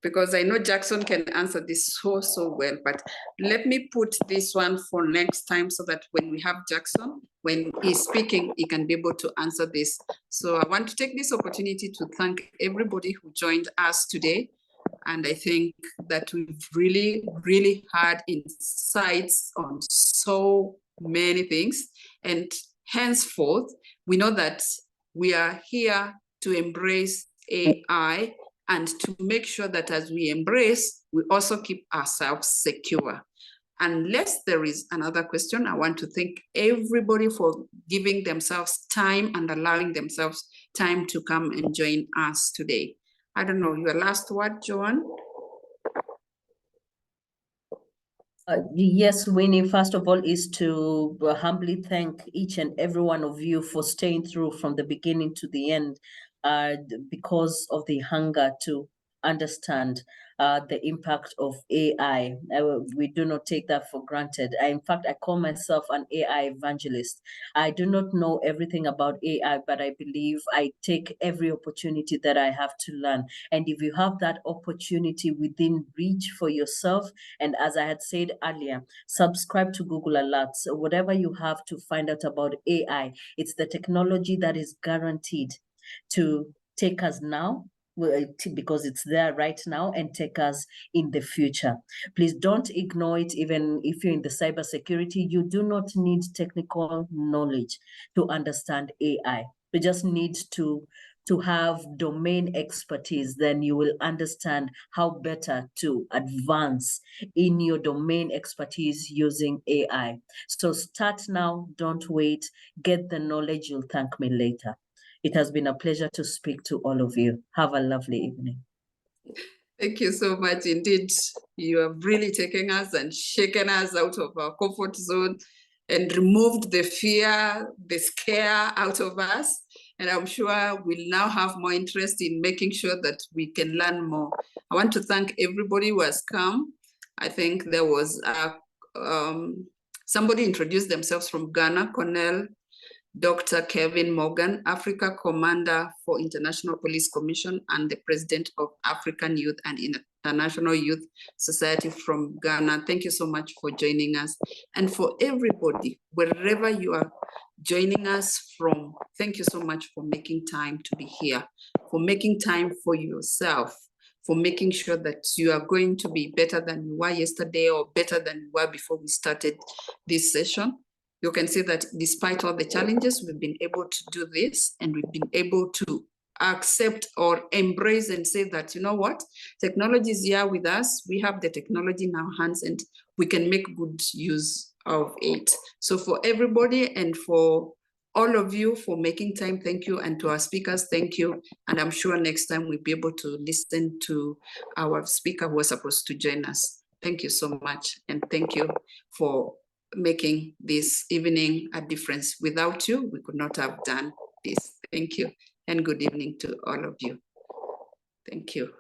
because I know Jackson can answer this so well, but let me put this one for next time so that when we have Jackson, when he's speaking, he can be able to answer this. So I want to take this opportunity to thank everybody who joined us today. And I think that we've really had insights on so many things. And henceforth, we know that we are here to embrace AI and to make sure that as we embrace, we also keep ourselves secure. Unless there is another question, I want to thank everybody for giving themselves time and allowing themselves time to come and join us today. I don't know, your last word, Joan? Yes, Winnie, first of all, is to humbly thank each and every one of you for staying through from the beginning to the end, because of the hunger to understand the impact of AI. We do not take that for granted. In fact, I call myself an AI evangelist. I do not know everything about AI, but I believe I take every opportunity that I have to learn. And if you have that opportunity within reach for yourself, and as I had said earlier, subscribe to Google Alerts, whatever you have to find out about AI, it's the technology that is guaranteed to take us now, because it's there right now, and take us in the future. Please don't ignore it. Even if you're in the cybersecurity, you do not need technical knowledge to understand AI. You just need to have domain expertise. Then you will understand how better to advance in your domain expertise using AI. So start now, don't wait, get the knowledge, you'll thank me later. It has been a pleasure to speak to all of you. Have a lovely evening. Thank you so much indeed. You have really taken us and shaken us out of our comfort zone and removed the fear, the scare out of us. And I'm sure we'll now have more interest in making sure that we can learn more. I want to thank everybody who has come. I think there was somebody introduced themselves from Ghana, Cornell. Dr. Kevin Morgan, Africa Commander for International Police Commission and the President of African Youth and International Youth Society from Ghana. Thank you so much for joining us. And for everybody, wherever you are joining us from, thank you so much for making time to be here, for making time for yourself, for making sure that you are going to be better than you were yesterday or better than you were before we started this session. You can see that despite all the challenges, we've been able to do this, and we've been able to accept or embrace and say that, you know what, technology is here with us. We have the technology in our hands and we can make good use of it. So for everybody and for all of you for making time, thank you. And to our speakers, thank you. And I'm sure next time we'll be able to listen to our speaker who was supposed to join us. Thank you so much. And thank you for making this evening a difference. Without you, we could not have done this. Thank you. And good evening to all of you. Thank you.